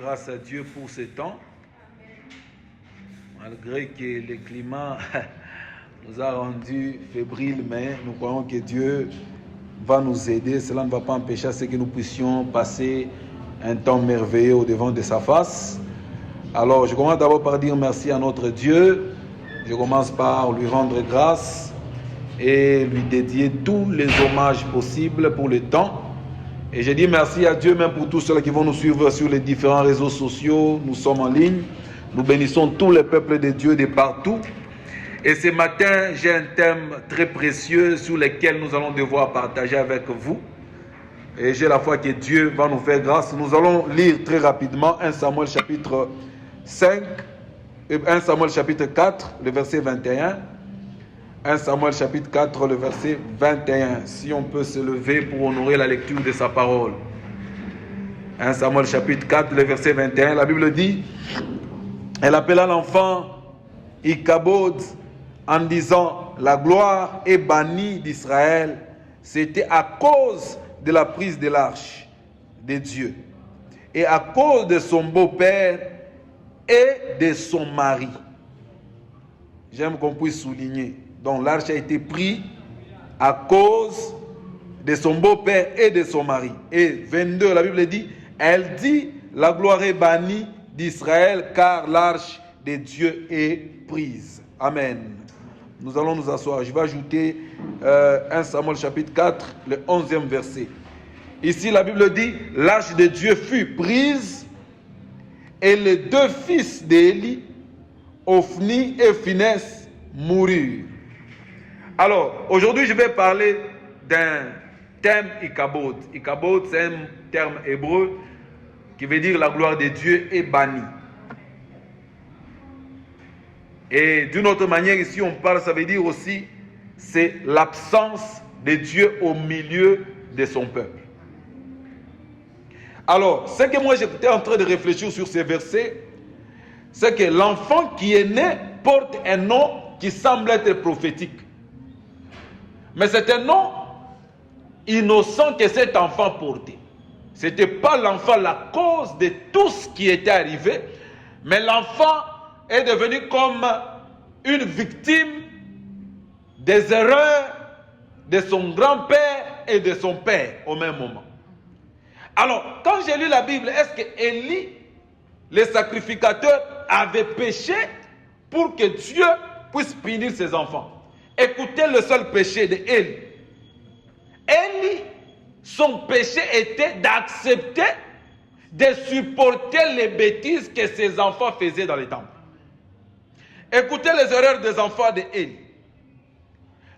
grâce à Dieu pour ce temps. Malgré que le climat nous a rendu fébriles, mais nous croyons que Dieu va nous aider. Cela ne va pas empêcher à ce que nous puissions passer un temps merveilleux au devant de sa face. Alors, je commence d'abord par dire merci à notre Dieu. Je commence par lui rendre grâce et lui dédier tous les hommages possibles pour le temps. Et je dis merci à Dieu même pour tous ceux qui vont nous suivre sur les différents réseaux sociaux. Nous sommes en ligne. Nous bénissons tous les peuples de Dieu de partout. Et ce matin, j'ai un thème très précieux sur lequel nous allons devoir partager avec vous. Et j'ai la foi que Dieu va nous faire grâce. Nous allons lire très rapidement 1 Samuel chapitre 5, 1 Samuel chapitre 4, le verset 21. 1 Samuel chapitre 4, le verset 21. Si on peut se lever pour honorer la lecture de sa parole. 1 Samuel chapitre 4, le verset 21. La Bible dit, elle appela l'enfant Ichabod en disant, la gloire est bannie d'Israël. C'était à cause de la prise de l'arche de Dieu et à cause de son beau-père et de son mari. J'aime qu'on puisse souligner. Donc l'arche a été prise à cause de son beau-père et de son mari. Et 22, la Bible dit, elle dit, la gloire est bannie d'Israël car l'arche de Dieu est prise. Amen. Nous allons nous asseoir. Je vais ajouter 1 Samuel chapitre 4, le 11e verset. Ici, la Bible dit, l'arche de Dieu fut prise et les deux fils d'Élie, Ophni et Phinehas, moururent. Alors, aujourd'hui, je vais parler d'un thème Ichabod. Ichabod, c'est un terme hébreu qui veut dire la gloire de Dieu est bannie. Et d'une autre manière, ici, on parle, ça veut dire aussi, c'est l'absence de Dieu au milieu de son peuple. Alors, ce que moi j'étais en train de réfléchir sur ces versets, c'est que l'enfant qui est né porte un nom qui semble être prophétique. Mais c'est un nom innocent que cet enfant portait. Ce n'était pas l'enfant la cause de tout ce qui était arrivé, mais l'enfant est devenu comme une victime des erreurs de son grand-père et de son père au même moment. Alors, quand j'ai lu la Bible, est-ce que Élie, le sacrificateur, avait péché pour que Dieu puisse punir ses enfants? Écoutez le seul péché d'Élie. Élie, son péché était d'accepter de supporter les bêtises que ses enfants faisaient dans les temples. Écoutez les erreurs des enfants d'Élie.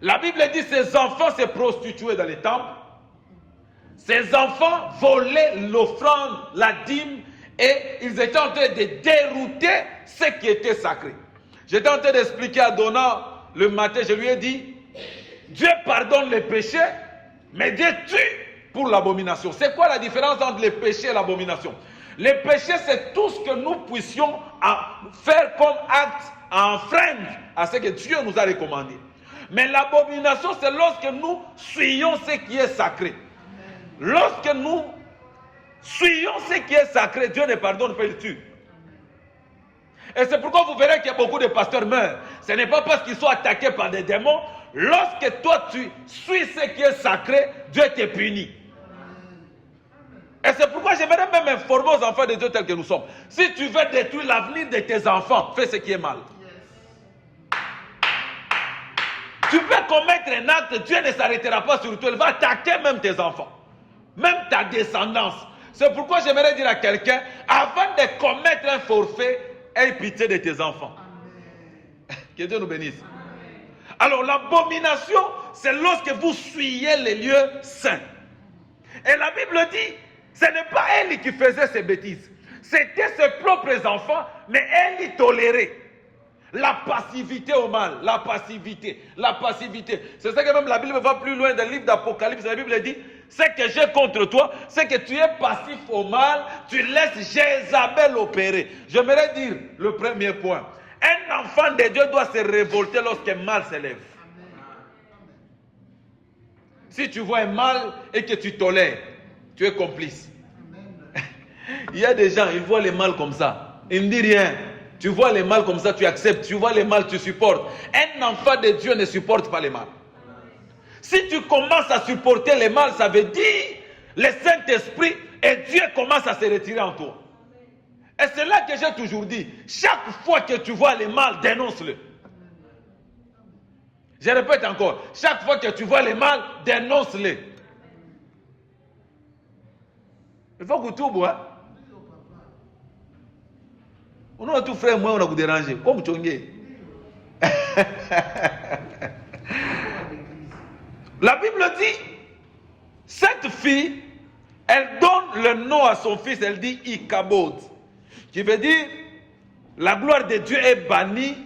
La Bible dit que ses enfants se prostituaient dans les temples. Ses enfants volaient l'offrande, la dîme, et ils étaient en train de dérouter ce qui était sacré. J'étais en train d'expliquer à Donna le matin, je lui ai dit, Dieu pardonne les péchés, mais Dieu tue pour l'abomination. C'est quoi la différence entre les péchés et l'abomination? Les péchés, c'est tout ce que nous puissions faire comme acte à enfreindre à ce que Dieu nous a recommandé. Mais l'abomination, c'est lorsque nous suivons ce qui est sacré. Lorsque nous suivons ce qui est sacré, Dieu ne pardonne pas, il tue. Et c'est pourquoi vous verrez qu'il y a beaucoup de pasteurs meurent. Ce n'est pas parce qu'ils sont attaqués par des démons. Lorsque toi tu suis ce qui est sacré, Dieu te punit. Et c'est pourquoi j'aimerais même informer aux enfants de Dieu tels que nous sommes. Si tu veux détruire l'avenir de tes enfants, fais ce qui est mal. Tu peux commettre un acte, Dieu ne s'arrêtera pas sur toi. Il va attaquer même tes enfants. Même ta descendance. C'est pourquoi j'aimerais dire à quelqu'un, avant de commettre un forfait, aie pitié de tes enfants. Amen. Que Dieu nous bénisse. Amen. Alors l'abomination, c'est lorsque vous suyez les lieux saints. Et la Bible dit, ce n'est pas elle qui faisait ces bêtises. C'était ses propres enfants, mais elle y tolérait. La passivité au mal, la passivité. C'est ça que même la Bible va plus loin dans le livre d'Apocalypse. La Bible dit, ce que j'ai contre toi, c'est que tu es passif au mal, tu laisses Jézabel opérer. J'aimerais dire le premier point. Un enfant de Dieu doit se révolter lorsqu'un mal s'élève. Si tu vois un mal et que tu tolères, tu es complice. Il y a des gens, ils voient les mal comme ça. Ils ne disent rien. Tu vois les mal comme ça, tu acceptes. Tu vois les mal, tu supportes. Un enfant de Dieu ne supporte pas les mal. Si tu commences à supporter les mal, ça veut dire le Saint-Esprit et Dieu commence à se retirer en toi. Et c'est là que j'ai toujours dit, chaque fois que tu vois les mal, dénonce-le. Je répète encore, chaque fois que tu vois les mal, dénonce-les. Il faut que tu bois. On a tout frère, moi on a vous dérangé. Comme Tchongé. La Bible dit, cette fille, elle donne le nom à son fils, elle dit Ikabod, qui veut dire la gloire de Dieu est bannie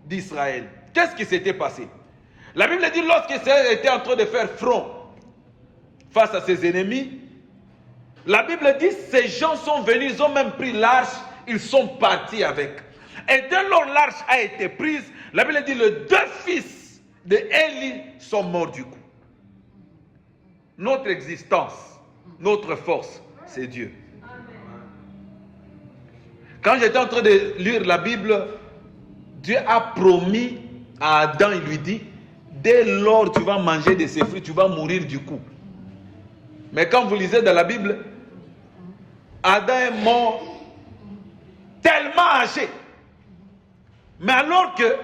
d'Israël. Qu'est-ce qui s'était passé? La Bible dit, lorsqu'Israël était en train de faire front face à ses ennemis, la Bible dit, ces gens sont venus, ils ont même pris l'arche, ils sont partis avec. Et dès lors l'arche a été prise, la Bible dit, les deux fils de Élie sont morts du coup. Notre existence, notre force, c'est Dieu. Quand j'étais en train de lire la Bible, Dieu a promis à Adam, il lui dit, dès lors tu vas manger de ces fruits, tu vas mourir du coup. Mais quand vous lisez dans la Bible, Adam est mort tellement âgé. Mais alors que,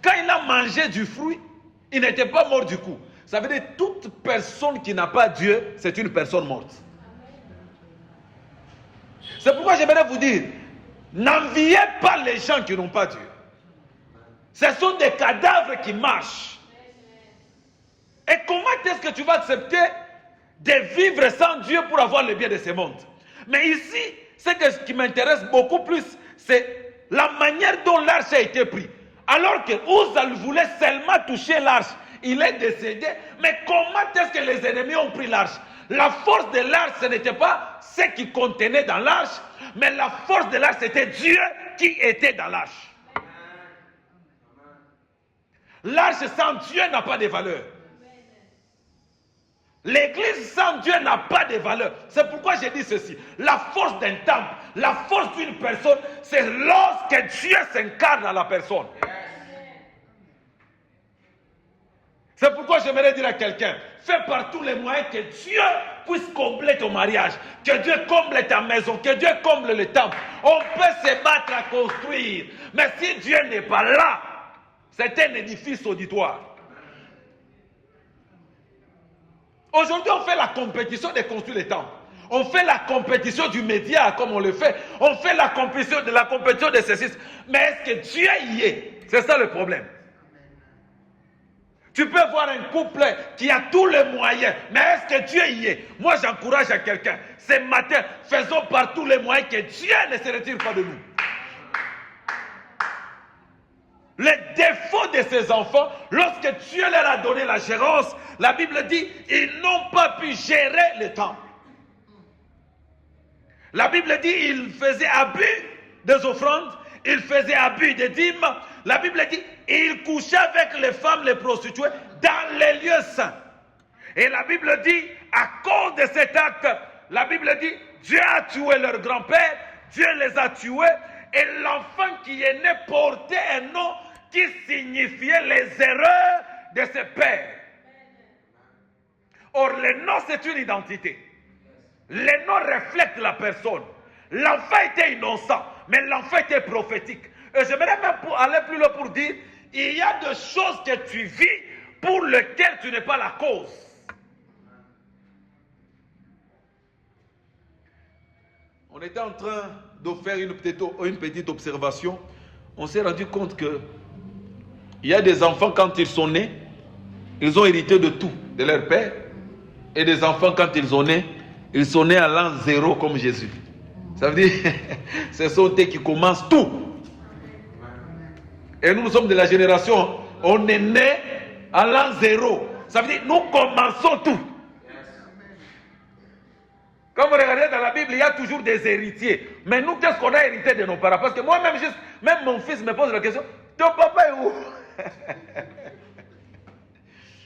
quand il a mangé du fruit, il n'était pas mort du coup. Ça veut dire toute personne qui n'a pas Dieu, c'est une personne morte. C'est pourquoi j'aimerais vous dire, n'enviez pas les gens qui n'ont pas Dieu. Ce sont des cadavres qui marchent. Et comment est-ce que tu vas accepter de vivre sans Dieu pour avoir le bien de ce monde? Mais ici, ce qui m'intéresse beaucoup plus, c'est la manière dont l'arche a été prise. Alors que Uzzal voulait seulement toucher l'arche, il est décédé. Mais comment est-ce que les ennemis ont pris l'arche? La force de l'arche, ce n'était pas ce qui contenait dans l'arche, mais la force de l'arche, c'était Dieu qui était dans l'arche. L'arche sans Dieu n'a pas de valeur. L'église sans Dieu n'a pas de valeur. C'est pourquoi j'ai dit ceci. La force d'un temple, la force d'une personne, c'est lorsque Dieu s'incarne dans la personne. C'est pourquoi j'aimerais dire à quelqu'un, fais par tous les moyens que Dieu puisse combler ton mariage, que Dieu comble ta maison, que Dieu comble le temple. On peut se battre à construire, mais si Dieu n'est pas là, c'est un édifice auditoire. Aujourd'hui, on fait la compétition de construire les temples. On fait la compétition du média comme on le fait. On fait la compétition de ceci. Mais est-ce que Dieu y est? C'est ça le problème. Tu peux voir un couple qui a tous les moyens, mais est-ce que Dieu y est? Moi, j'encourage à quelqu'un. Ce matin, faisons par tous les moyens que Dieu ne se retire pas de nous. Les défauts de ces enfants, lorsque Dieu leur a donné la gérance, la Bible dit, ils n'ont pas pu gérer le temple. La Bible dit, ils faisaient abus des offrandes, ils faisaient abus des dîmes. La Bible dit, ils couchaient avec les femmes, les prostituées, dans les lieux saints. Et la Bible dit, à cause de cet acte, la Bible dit, Dieu a tué leur grand-père, Dieu les a tués, et l'enfant qui est né portait un nom qui signifiait les erreurs de ses pères. Or, le nom, c'est une identité. Le nom reflète la personne. L'enfant était innocent, mais l'enfant était prophétique. Et j'aimerais même aller plus loin pour dire, il y a des choses que tu vis pour lesquelles tu n'es pas la cause. On était en train de faire une petite observation. On s'est rendu compte que il y a des enfants, quand ils sont nés, ils ont hérité de tout, de leur père. Et des enfants, quand ils sont nés à l'an 0 comme Jésus. Ça veut dire, ce sont eux qui commencent tout. Et nous sommes de la génération, on est né à l'an 0. Ça veut dire, nous commençons tout. Quand vous regardez dans la Bible, il y a toujours des héritiers. Mais nous, qu'est-ce qu'on a hérité de nos parents? Parce que moi-même, même mon fils me pose la question, ton papa est où?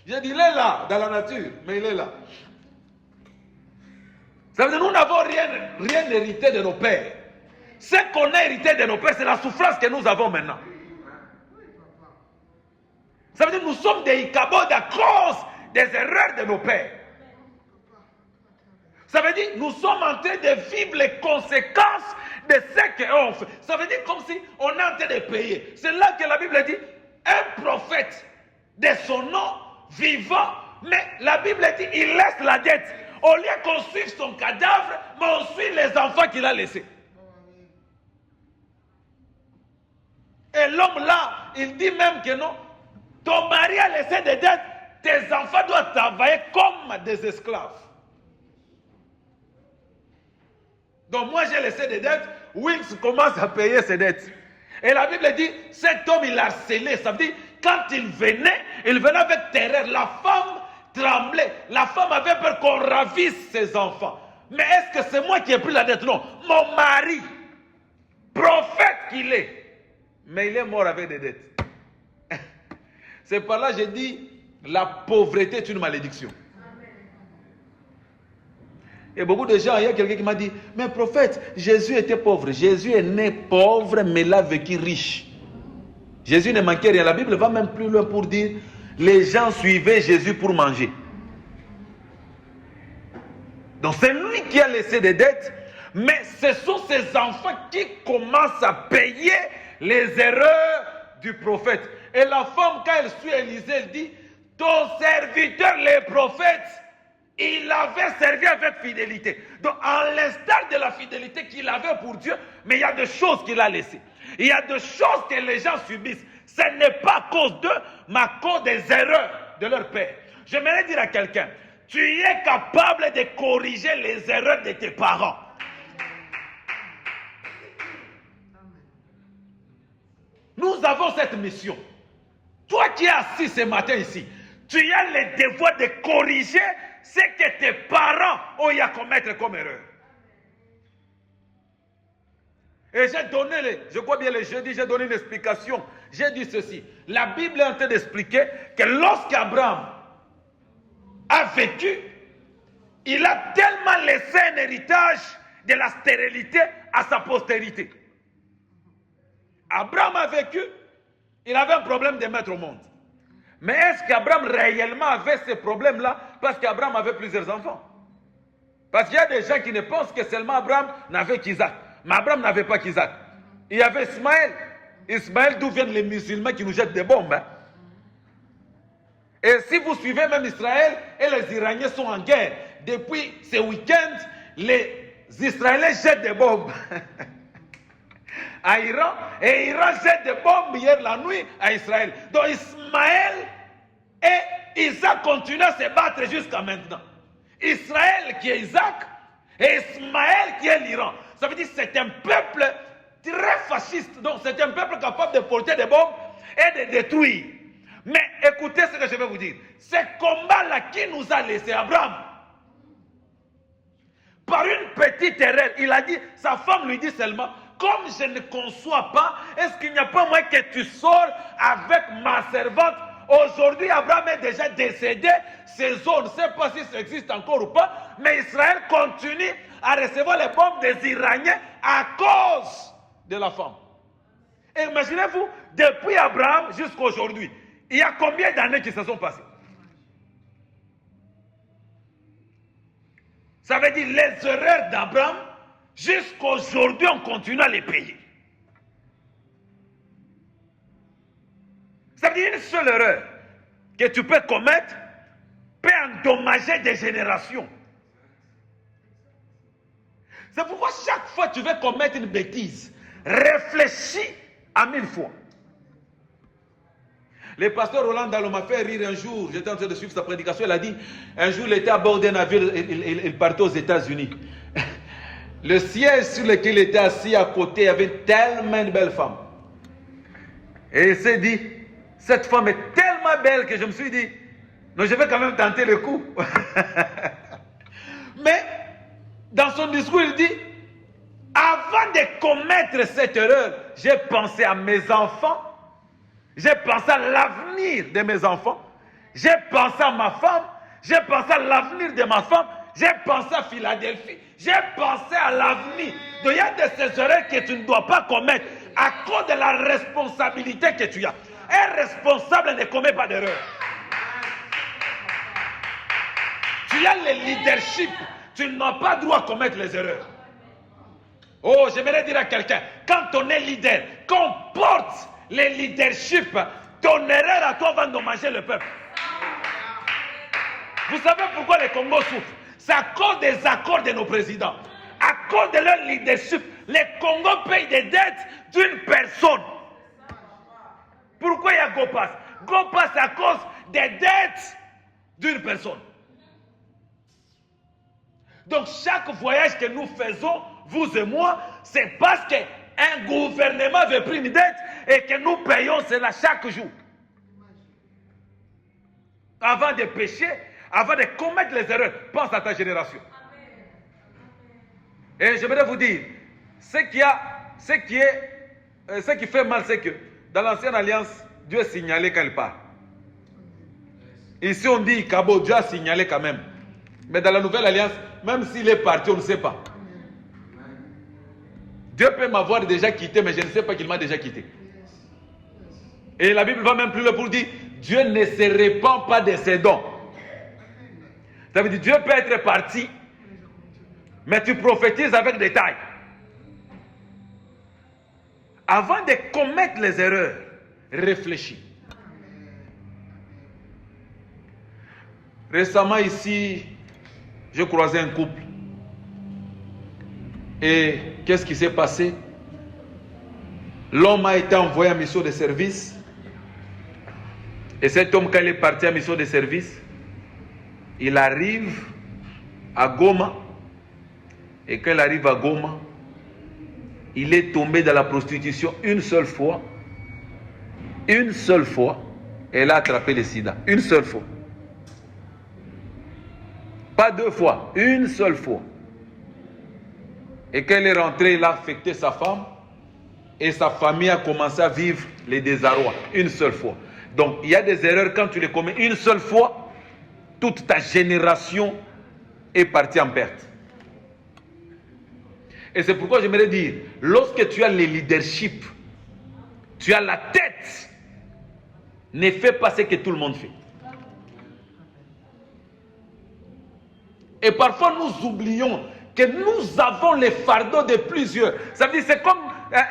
J'ai dit, il est là, dans la nature, mais il est là. Ça veut dire que nous n'avons rien hérité de nos pères. Ce qu'on a hérité de nos pères, c'est la souffrance que nous avons maintenant. Ça veut dire que nous sommes des ikabodes à cause des erreurs de nos pères. Ça veut dire que nous sommes en train de vivre les conséquences de ce qu'on fait. Ça veut dire comme si on est en train de payer. C'est là que la Bible dit, un prophète de son nom vivant, mais la Bible dit, il laisse la dette. Au lieu qu'on suive son cadavre, mais on suit les enfants qu'il a laissés. Et l'homme là, il dit même que non, ton mari a laissé des dettes, tes enfants doivent travailler comme des esclaves. Donc moi j'ai laissé des dettes, Wings commence à payer ses dettes. Et la Bible dit, cet homme il a scellé, ça veut dire, quand il venait avec terreur, la femme tremblait, la femme avait peur qu'on ravisse ses enfants. Mais est-ce que c'est moi qui ai pris la dette? Non, mon mari, prophète qu'il est, mais il est mort avec des dettes. C'est par là que j'ai dit, la pauvreté est une malédiction. Et beaucoup de gens, il y a quelqu'un qui m'a dit, mais prophète, Jésus était pauvre. Jésus est né pauvre, mais il a vécu riche. Jésus ne manquait rien. La Bible va même plus loin pour dire, les gens suivaient Jésus pour manger. Donc c'est lui qui a laissé des dettes, mais ce sont ses enfants qui commencent à payer les erreurs du prophète. Et la femme, quand elle suit Élisée, elle dit, ton serviteur, les prophètes, il avait servi avec fidélité. Donc, en l'instar de la fidélité qu'il avait pour Dieu, mais il y a des choses qu'il a laissées. Il y a des choses que les gens subissent. Ce n'est pas à cause d'eux, mais à cause des erreurs de leur père. J'aimerais dire à quelqu'un, tu es capable de corriger les erreurs de tes parents. Nous avons cette mission. Toi qui es assis ce matin ici, tu as le devoir de corriger ce que tes parents ont eu à commettre comme erreur. Et j'ai donné, je crois bien le jeudi, j'ai donné une explication. J'ai dit ceci. La Bible est en train d'expliquer que lorsqu'Abraham a vécu, il a tellement laissé un héritage de la stérilité à sa postérité. Abraham a vécu, il avait un problème de mettre au monde. Mais est-ce qu'Abraham réellement avait ce problème-là parce qu'Abraham avait plusieurs enfants? Parce qu'il y a des gens qui ne pensent que seulement Abraham n'avait qu'Isaac. Mais Abraham n'avait pas qu'Isaac. Il y avait Ismaël. Ismaël, d'où viennent les musulmans qui nous jettent des bombes. Hein? Et si vous suivez même Israël, et les Iraniens sont en guerre. Depuis ce week-end, les Israéliens jettent des bombes à Iran. Et Iran jette des bombes hier la nuit à Israël. Donc Ismaël et Isaac continuent à se battre jusqu'à maintenant. Israël qui est Isaac et Ismaël qui est l'Iran. Ça veut dire que c'est un peuple très fasciste. Donc c'est un peuple capable de porter des bombes et de détruire. Mais écoutez ce que je vais vous dire. Ce combat-là qui nous a laissé Abraham, par une petite erreur, il a dit, sa femme lui dit seulement, comme je ne conçois pas, est-ce qu'il n'y a pas moyen que tu sors avec ma servante? Aujourd'hui, Abraham est déjà décédé. Ces zones, je ne sais pas si ça existe encore ou pas, mais Israël continue à recevoir les bombes des Iraniens à cause de la femme. Et imaginez-vous, depuis Abraham jusqu'à aujourd'hui, il y a combien d'années qui se sont passées? Ça veut dire les erreurs d'Abraham, jusqu'à aujourd'hui, on continue à les payer. Ça veut dire une seule erreur que tu peux commettre peut endommager des générations. C'est pourquoi chaque fois que tu veux commettre une bêtise, réfléchis à 1000 fois. Le pasteur Roland Dallon m'a fait rire un jour, j'étais en train de suivre sa prédication, il a dit, un jour il était à bord d'un navire, il partait aux États-Unis. Le siège sur lequel il était assis à côté, il y avait tellement de belles femmes. Et il s'est dit, cette femme est tellement belle que je me suis dit, non, je vais quand même tenter le coup. Mais, dans son discours, il dit, avant de commettre cette erreur, j'ai pensé à mes enfants, j'ai pensé à l'avenir de mes enfants, j'ai pensé à ma femme, j'ai pensé à l'avenir de ma femme, J'ai pensé à Philadelphie. J'ai pensé à l'avenir. Donc il y a de ces erreurs que tu ne dois pas commettre à cause de la responsabilité que tu as. Un responsable ne commet pas d'erreur. Tu as le leadership. Tu n'as pas droit à commettre les erreurs. Oh, j'aimerais dire à quelqu'un, quand on est leader, quand on porte le leadership, ton erreur à toi va endommager le peuple. Vous savez pourquoi le Congo souffre? C'est à cause des accords de nos présidents. À cause de leur leadership, le Congo paye des dettes d'une personne. Pourquoi il y a GoPass? GoPass c'est à cause des dettes d'une personne. Donc chaque voyage que nous faisons, vous et moi, c'est parce qu'un gouvernement veut prendre une dette et que nous payons cela chaque jour. Avant de pécher, avant de commettre les erreurs, pense à ta génération. Et j'aimerais vous dire, ce qui fait mal, c'est que dans l'ancienne alliance, Dieu signalait quand il part. Ici on dit Kabo, Dieu a signalé quand même. Mais dans la nouvelle alliance, même s'il est parti, on ne sait pas. Dieu peut m'avoir déjà quitté, mais je ne sais pas qu'il m'a déjà quitté. Et la Bible va même plus loin pour dire, Dieu ne se répand pas de ses dons. Ça veut dire, Dieu peut être parti, mais tu prophétises avec détail. Avant de commettre les erreurs, réfléchis. Récemment ici, j'ai croisé un couple. Et qu'est-ce qui s'est passé? L'homme a été envoyé en mission de service. Et cet homme, quand il est parti en mission de service, il arrive à Goma. Et quand il arrive à Goma, il est tombé dans la prostitution une seule fois. Une seule fois, elle a attrapé le sida. Une seule fois. Pas deux fois, une seule fois. Et quand il est rentré, il a affecté sa femme. Et sa famille a commencé à vivre les désarrois. Une seule fois. Donc, il y a des erreurs quand tu les commets une seule fois, toute ta génération est partie en perte. Et c'est pourquoi j'aimerais dire, lorsque tu as le leadership, tu as la tête, ne fais pas ce que tout le monde fait. Et parfois nous oublions que nous avons les fardeaux de plusieurs. Ça veut dire, c'est comme,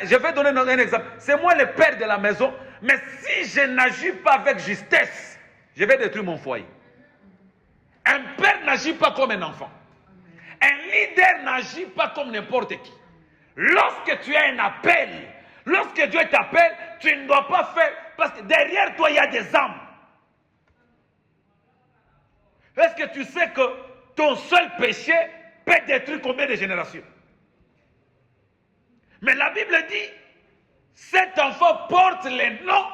je vais donner un exemple. C'est moi le père de la maison, mais si je n'agis pas avec justesse, je vais détruire mon foyer. Un père n'agit pas comme un enfant. Un leader n'agit pas comme n'importe qui. Lorsque tu as un appel, lorsque Dieu t'appelle, tu ne dois pas faire, parce que derrière toi, il y a des âmes. Est-ce que tu sais que ton seul péché peut détruire combien de générations? Mais la Bible dit, cet enfant porte les noms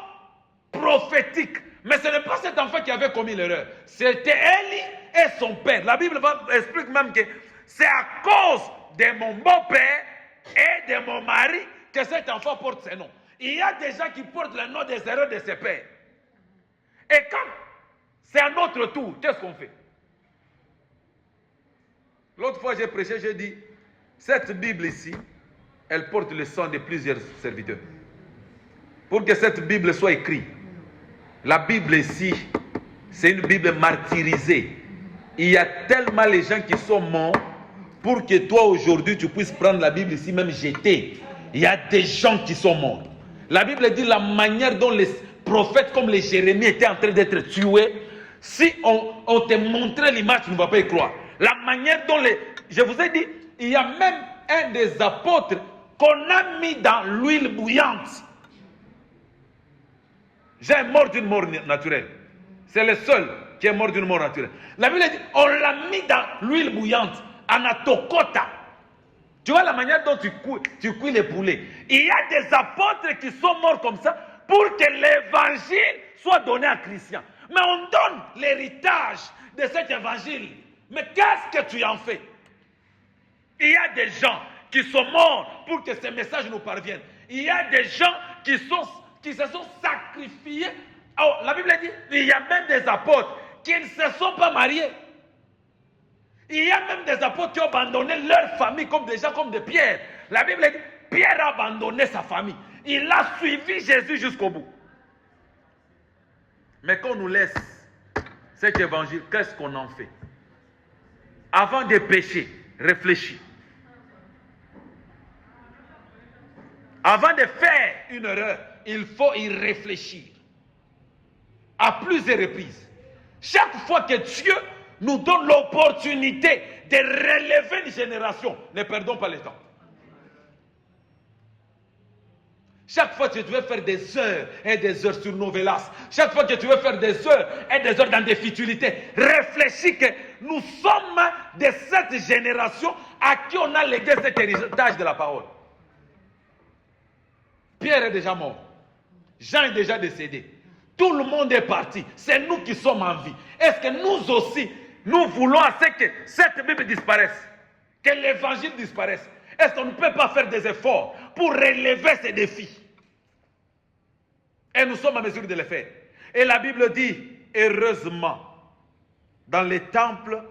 prophétiques. Mais ce n'est pas cet enfant qui avait commis l'erreur. C'était Élie et son père. La Bible explique même que c'est à cause de mon beau-père et de mon mari que cet enfant porte ses noms. Il y a des gens qui portent le nom des erreurs de ses pères. Et quand c'est à notre tour, qu'est-ce qu'on fait? L'autre fois j'ai prêché, j'ai dit, cette Bible ici, elle porte le sang de plusieurs serviteurs. Pour que cette Bible soit écrite, la Bible ici, c'est une Bible martyrisée. Il y a tellement de gens qui sont morts pour que toi aujourd'hui tu puisses prendre la Bible ici, même jeter. Il y a des gens qui sont morts. La Bible dit la manière dont les prophètes comme les Jérémie étaient en train d'être tués. Si on te montrait l'image, tu ne vas pas y croire. La manière dont je vous ai dit, il y a même un des apôtres qu'on a mis dans l'huile bouillante. J'ai mort d'une mort naturelle. C'est le seul qui est mort d'une mort naturelle. La Bible dit, on l'a mis dans l'huile bouillante, anatokota. Tu vois la manière dont tu cuis les poulets. Il y a des apôtres qui sont morts comme ça pour que l'évangile soit donné à Christian. Mais on donne l'héritage de cet évangile. Mais qu'est-ce que tu en fais? Il y a des gens qui sont morts pour que ces messages nous parviennent. Il y a des gens qui se sont sacrifiés. Oh, la Bible dit, il y a même des apôtres qui ne se sont pas mariés. Il y a même des apôtres qui ont abandonné leur famille comme des gens comme de Pierre. La Bible dit, Pierre a abandonné sa famille. Il a suivi Jésus jusqu'au bout. Mais quand on nous laisse cet évangile, qu'est-ce qu'on en fait? Avant de pécher, réfléchis. Avant de faire une erreur, il faut y réfléchir. À plusieurs reprises. Chaque fois que Dieu nous donne l'opportunité de relever une génération, ne perdons pas le temps. Chaque fois que tu veux faire des heures et des heures sur Novelas, chaque fois que tu veux faire des heures et des heures dans des futilités, réfléchis que nous sommes de cette génération à qui on a légué cet héritage de la parole. Pierre est déjà mort. Jean est déjà décédé. Tout le monde est parti. C'est nous qui sommes en vie. Est-ce que nous aussi, nous voulons que cette Bible disparaisse? Que l'évangile disparaisse? Est-ce qu'on ne peut pas faire des efforts pour relever ces défis? Et nous sommes à mesure de le faire. Et la Bible dit, heureusement, dans les temples,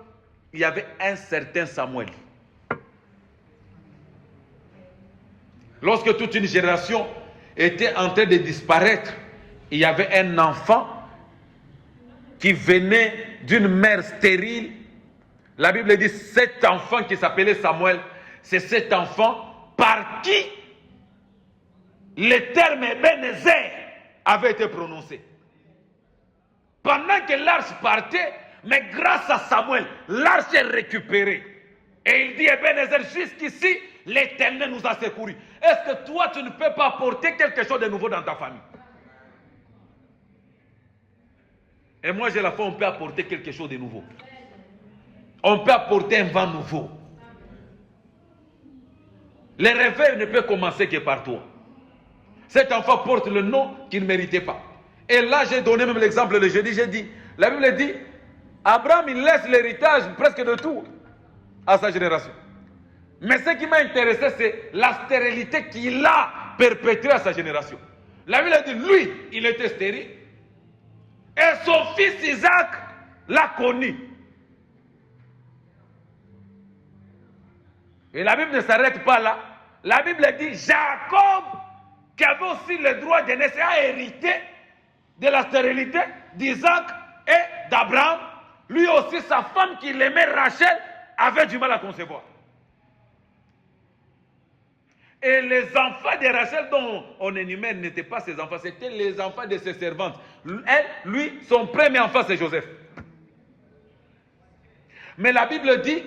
il y avait un certain Samuel. Lorsque toute une génération était en train de disparaître, il y avait un enfant qui venait d'une mère stérile. La Bible dit, cet enfant qui s'appelait Samuel, c'est cet enfant par qui le terme Ebenezer avait été prononcé. Pendant que l'arche partait, mais grâce à Samuel, l'arche est récupérée. Et il dit, Ebenezer, jusqu'ici, l'Éternel nous a secourus. Est-ce que toi, tu ne peux pas apporter quelque chose de nouveau dans ta famille? Et moi, j'ai la foi, on peut apporter quelque chose de nouveau. On peut apporter un vent nouveau. Le réveil ne peut commencer que par toi. Cet enfant porte le nom qu'il ne méritait pas. Et là, j'ai donné même l'exemple le jeudi, j'ai dit, la Bible dit, Abraham, il laisse l'héritage presque de tout à sa génération. Mais ce qui m'a intéressé, c'est la stérilité qu'il a perpétrée à sa génération. La Bible dit, lui, il était stérile. Et son fils Isaac l'a connu. Et la Bible ne s'arrête pas là. La Bible dit, Jacob, qui avait aussi le droit de naître, a hérité de la stérilité d'Isaac et d'Abraham. Lui aussi, sa femme qui l'aimait, Rachel, avait du mal à concevoir. Et les enfants de Rachel dont on énumère n'étaient pas ses enfants, c'était les enfants de ses servantes. Elle, lui, son premier enfant, c'est Joseph. Mais la Bible dit,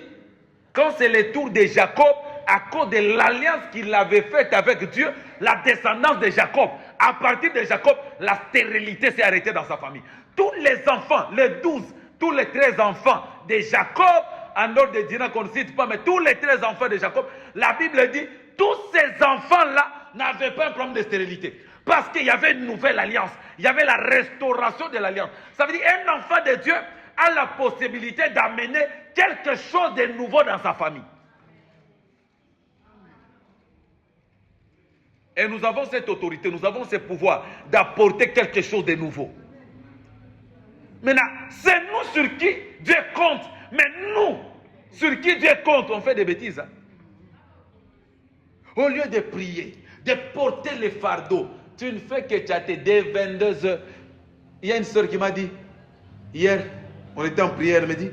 quand c'est le tour de Jacob, à cause de l'alliance qu'il avait faite avec Dieu, la descendance de Jacob, à partir de Jacob, la stérilité s'est arrêtée dans sa famille. Tous les enfants, les 12, tous les 13 enfants de Jacob, en ordre de Dina qu'on ne cite pas, mais tous les 13 enfants de Jacob, la Bible dit, tous ces enfants-là n'avaient pas un problème de stérilité. Parce qu'il y avait une nouvelle alliance. Il y avait la restauration de l'alliance. Ça veut dire qu'un enfant de Dieu a la possibilité d'amener quelque chose de nouveau dans sa famille. Et nous avons cette autorité, nous avons ce pouvoir d'apporter quelque chose de nouveau. Maintenant, c'est nous sur qui Dieu compte. Mais nous, sur qui Dieu compte, on fait des bêtises. Hein? Au lieu de prier, de porter les fardeaux, tu ne fais que chatter dès 22 heures. Il y a une soeur qui m'a dit, hier, on était en prière, elle me dit,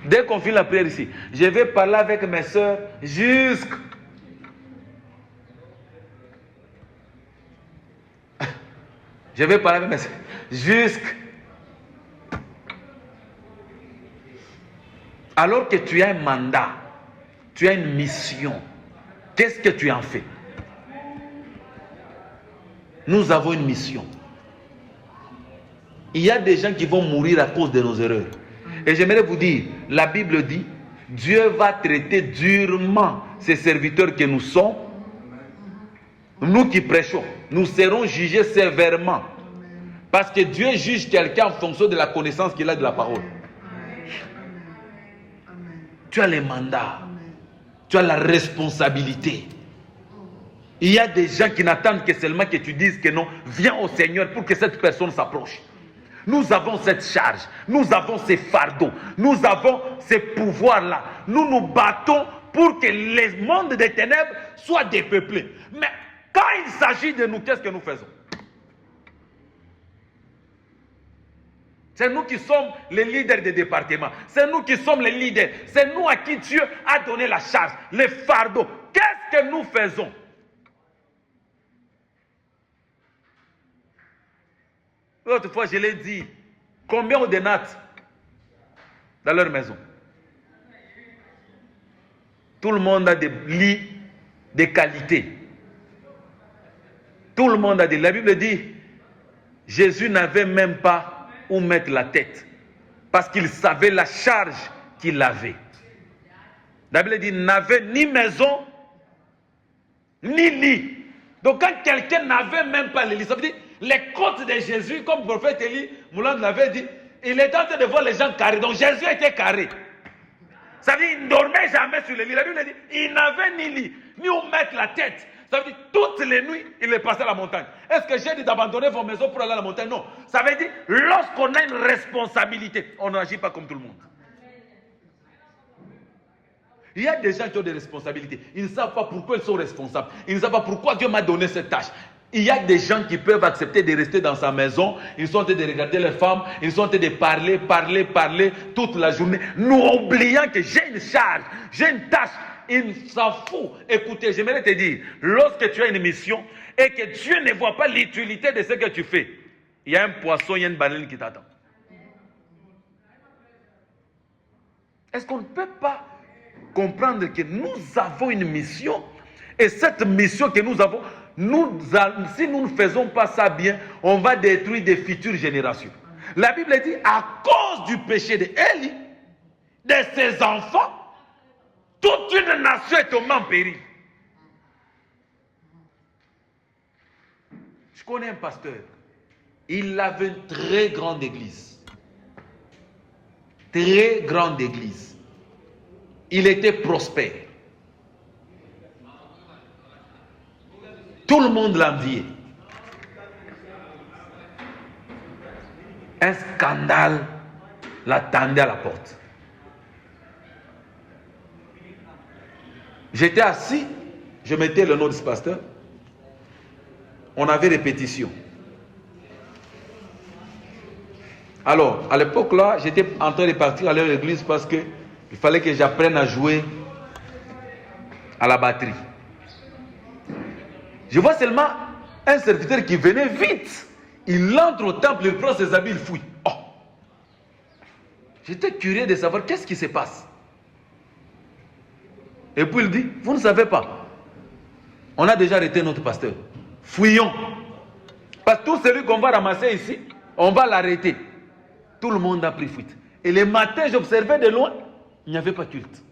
dès qu'on finit la prière ici, je vais parler avec mes soeurs jusqu'à... Je vais parler avec mes soeurs jusqu'à... Alors que tu as un mandat, tu as une mission, qu'est-ce que tu en fais? Nous avons une mission. Il y a des gens qui vont mourir à cause de nos erreurs. Et j'aimerais vous dire, la Bible dit, Dieu va traiter durement ces serviteurs que nous sommes. Nous qui prêchons, nous serons jugés sévèrement. Parce que Dieu juge quelqu'un en fonction de la connaissance qu'il a de la parole. Tu as les mandats. Tu as la responsabilité. Il y a des gens qui n'attendent que seulement que tu dises que non, viens au Seigneur pour que cette personne s'approche. Nous avons cette charge, nous avons ces fardeaux, nous avons ces pouvoirs-là. Nous nous battons pour que le monde des ténèbres soit dépeuplé. Mais quand il s'agit de nous, qu'est-ce que nous faisons? C'est nous qui sommes les leaders des départements. C'est nous qui sommes les leaders. C'est nous à qui Dieu a donné la charge, les fardeaux. Qu'est-ce que nous faisons? L'autre fois, je l'ai dit, combien ont des nattes dans leur maison? Tout le monde a des lits de qualité. Tout le monde a des... La Bible dit, Jésus n'avait même pas où mettre la tête, parce qu'il savait la charge qu'il avait. La Bible dit, il n'avait ni maison, ni lit. Donc quand quelqu'un n'avait même pas le lit, ça veut dire, les côtes de Jésus, comme le prophète Élie Moulin l'avait dit, il était en train de voir les gens carrés. Donc Jésus était carré. Ça veut dire qu'il ne dormait jamais sur le lit. La Bible dit, il n'avait ni lit, ni où mettre la tête. Ça veut dire, toutes les nuits, il est passé à la montagne. Est-ce que j'ai dit d'abandonner vos maisons pour aller à la montagne? Non. Ça veut dire, lorsqu'on a une responsabilité, on n'agit pas comme tout le monde. Il y a des gens qui ont des responsabilités. Ils ne savent pas pourquoi ils sont responsables. Ils ne savent pas pourquoi Dieu m'a donné cette tâche. Il y a des gens qui peuvent accepter de rester dans sa maison. Ils sont en train de regarder les femmes. Ils sont en train de parler toute la journée. Nous oublions que j'ai une charge, j'ai une tâche. Il s'en fout. Écoutez, j'aimerais te dire, lorsque tu as une mission et que Dieu ne voit pas l'utilité de ce que tu fais, il y a un poisson, il y a une baleine qui t'attend. Est-ce qu'on ne peut pas comprendre que nous avons une mission et cette mission que nous avons, si nous ne faisons pas ça bien, on va détruire des futures générations. La Bible dit, à cause du péché d'Élie, de ses enfants, toute une nation est tombée en péril. Je connais un pasteur. Il avait une très grande église. Très grande église. Il était prospère. Tout le monde l'enviait. Un scandale l'attendait à la porte. J'étais assis, je mettais le nom de ce pasteur. On avait répétition. Alors, à l'époque là, j'étais en train de partir à l'église parce que il fallait que j'apprenne à jouer à la batterie. Je vois seulement un serviteur qui venait vite. Il entre au temple, il prend ses habits, il fouille. Oh! J'étais curieux de savoir qu'est-ce qui se passe. Et puis il dit, vous ne savez pas. On a déjà arrêté notre pasteur. Fouillons. Parce que tout celui qu'on va ramasser ici, on va l'arrêter. Tout le monde a pris fuite. Et le matin, j'observais de loin, il n'y avait pas culte.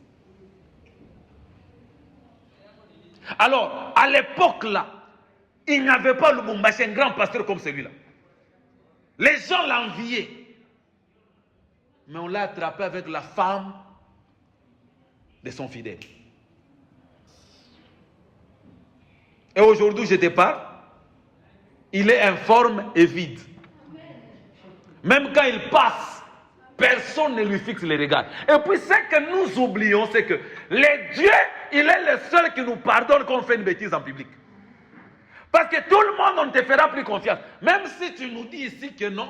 Alors, à l'époque là, il n'y avait pas Lubumbashi, un grand pasteur comme celui-là. Les gens l'enviaient. Mais on l'a attrapé avec la femme de son fidèle. Et aujourd'hui, je te parle, il est informe et vide. Même quand il passe, personne ne lui fixe les regards. Et puis ce que nous oublions, c'est que le Dieu, il est le seul qui nous pardonne quand on fait une bêtise en public. Parce que tout le monde, on ne te fera plus confiance. Même si tu nous dis ici que non,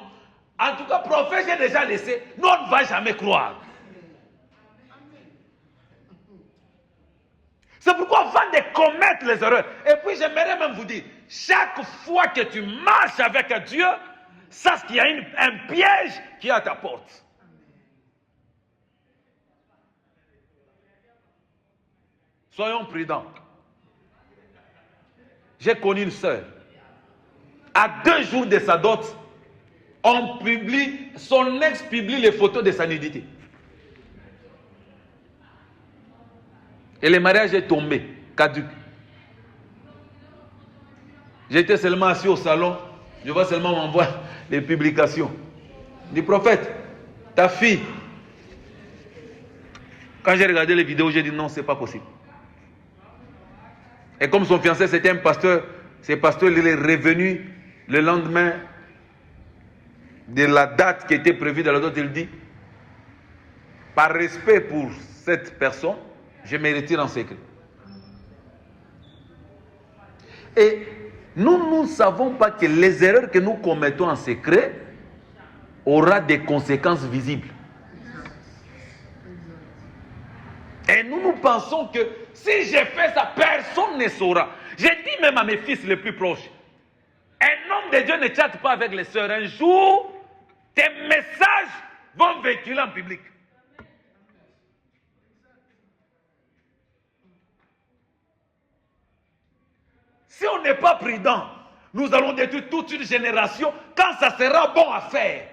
en tout cas, prophète, j'ai déjà laissé, nous on ne va jamais croire. C'est pourquoi avant de commettre les erreurs, et puis j'aimerais même vous dire, chaque fois que tu marches avec Dieu, sache qu'il y a un piège qui est à ta porte. Soyons prudents. J'ai connu une sœur. À 2 jours de sa dot, son ex publie les photos de sa nudité. Et le mariage est tombé, caduc. J'étais seulement assis au salon, je vois seulement m'envoie les publications. Du prophète, ta fille. Quand j'ai regardé les vidéos, j'ai dit non, c'est pas possible. Et comme son fiancé c'était un pasteur, ce pasteur il est revenu le lendemain de la date qui était prévue dans la dot, il dit, par respect pour cette personne, je me retire en secret. Et nous ne savons pas que les erreurs que nous commettons en secret aura des conséquences visibles. Et nous pensons que si j'ai fait ça, personne ne saura. J'ai dit même à mes fils les plus proches, un homme de Dieu ne chatte pas avec les sœurs. Un jour, tes messages vont véhiculer en public. Si on n'est pas prudent, nous allons détruire toute une génération quand ça sera bon à faire.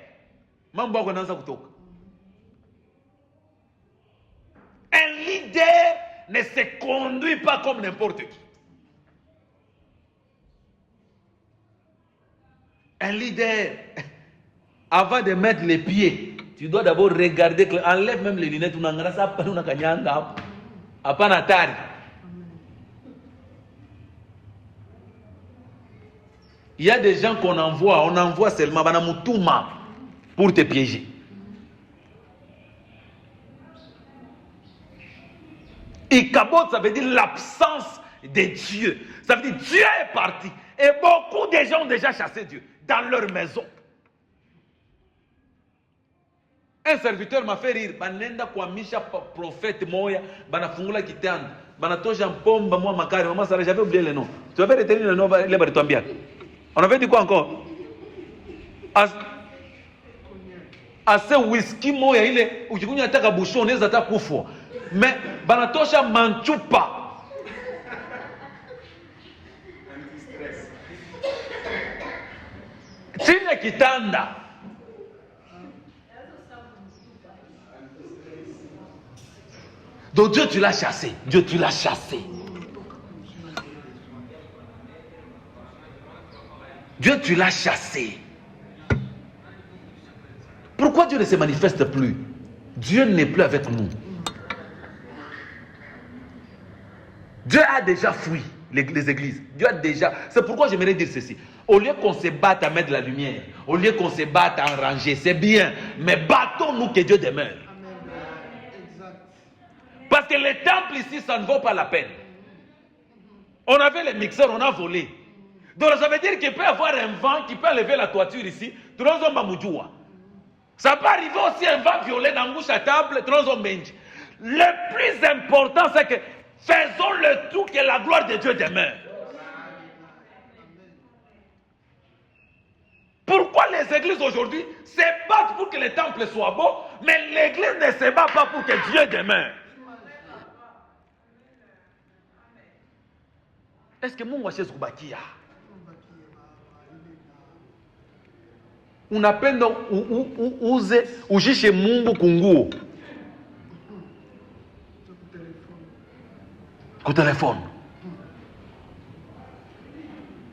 Un leader ne se conduit pas comme n'importe qui. Un leader, avant de mettre les pieds, tu dois d'abord regarder, enlève même les lunettes, il y a des gens qu'on envoie, on envoie seulement pour te piéger. Et kabot, ça veut dire l'absence de Dieu. Ça veut dire Dieu est parti. Et beaucoup de gens ont déjà chassé Dieu dans leur maison. Un serviteur m'a fait rire. Banenda kwa misha prophète moya, banafungula kitanda, banatosha mpomba moi makari, maman Sarah, j'avais oublié le nom. Tu avais retenu le nom, il est baritoambia. On avait dit quoi encore? Assez whisky moya ile ukikunywa ataka busho unaweza hata kufa. Mais banatosha manchupa. Chini kitanda. Donc Dieu tu l'as chassé. Dieu tu l'as chassé. Dieu tu l'as chassé. Pourquoi Dieu ne se manifeste plus? Dieu n'est plus avec nous. Dieu a déjà fui les églises. Dieu a déjà... C'est pourquoi j'aimerais dire ceci. Au lieu qu'on se batte à mettre la lumière, au lieu qu'on se batte à en ranger, c'est bien. Mais battons-nous que Dieu demeure. Parce que les temples ici, ça ne vaut pas la peine. On avait les mixeurs, on a volé. Donc ça veut dire qu'il peut y avoir un vent qui peut enlever la toiture ici. Ça peut arriver aussi un vent violet dans bouche à table. Le plus important, c'est que faisons le tout que la gloire de Dieu demeure. Pourquoi les églises aujourd'hui se battent pour que les temples soient beaux, mais l'église ne se bat pas pour que Dieu demeure? Est-ce que Mungu acheze kubakia? Unapenda uze ujishe Mungu kunguo ku téléphone.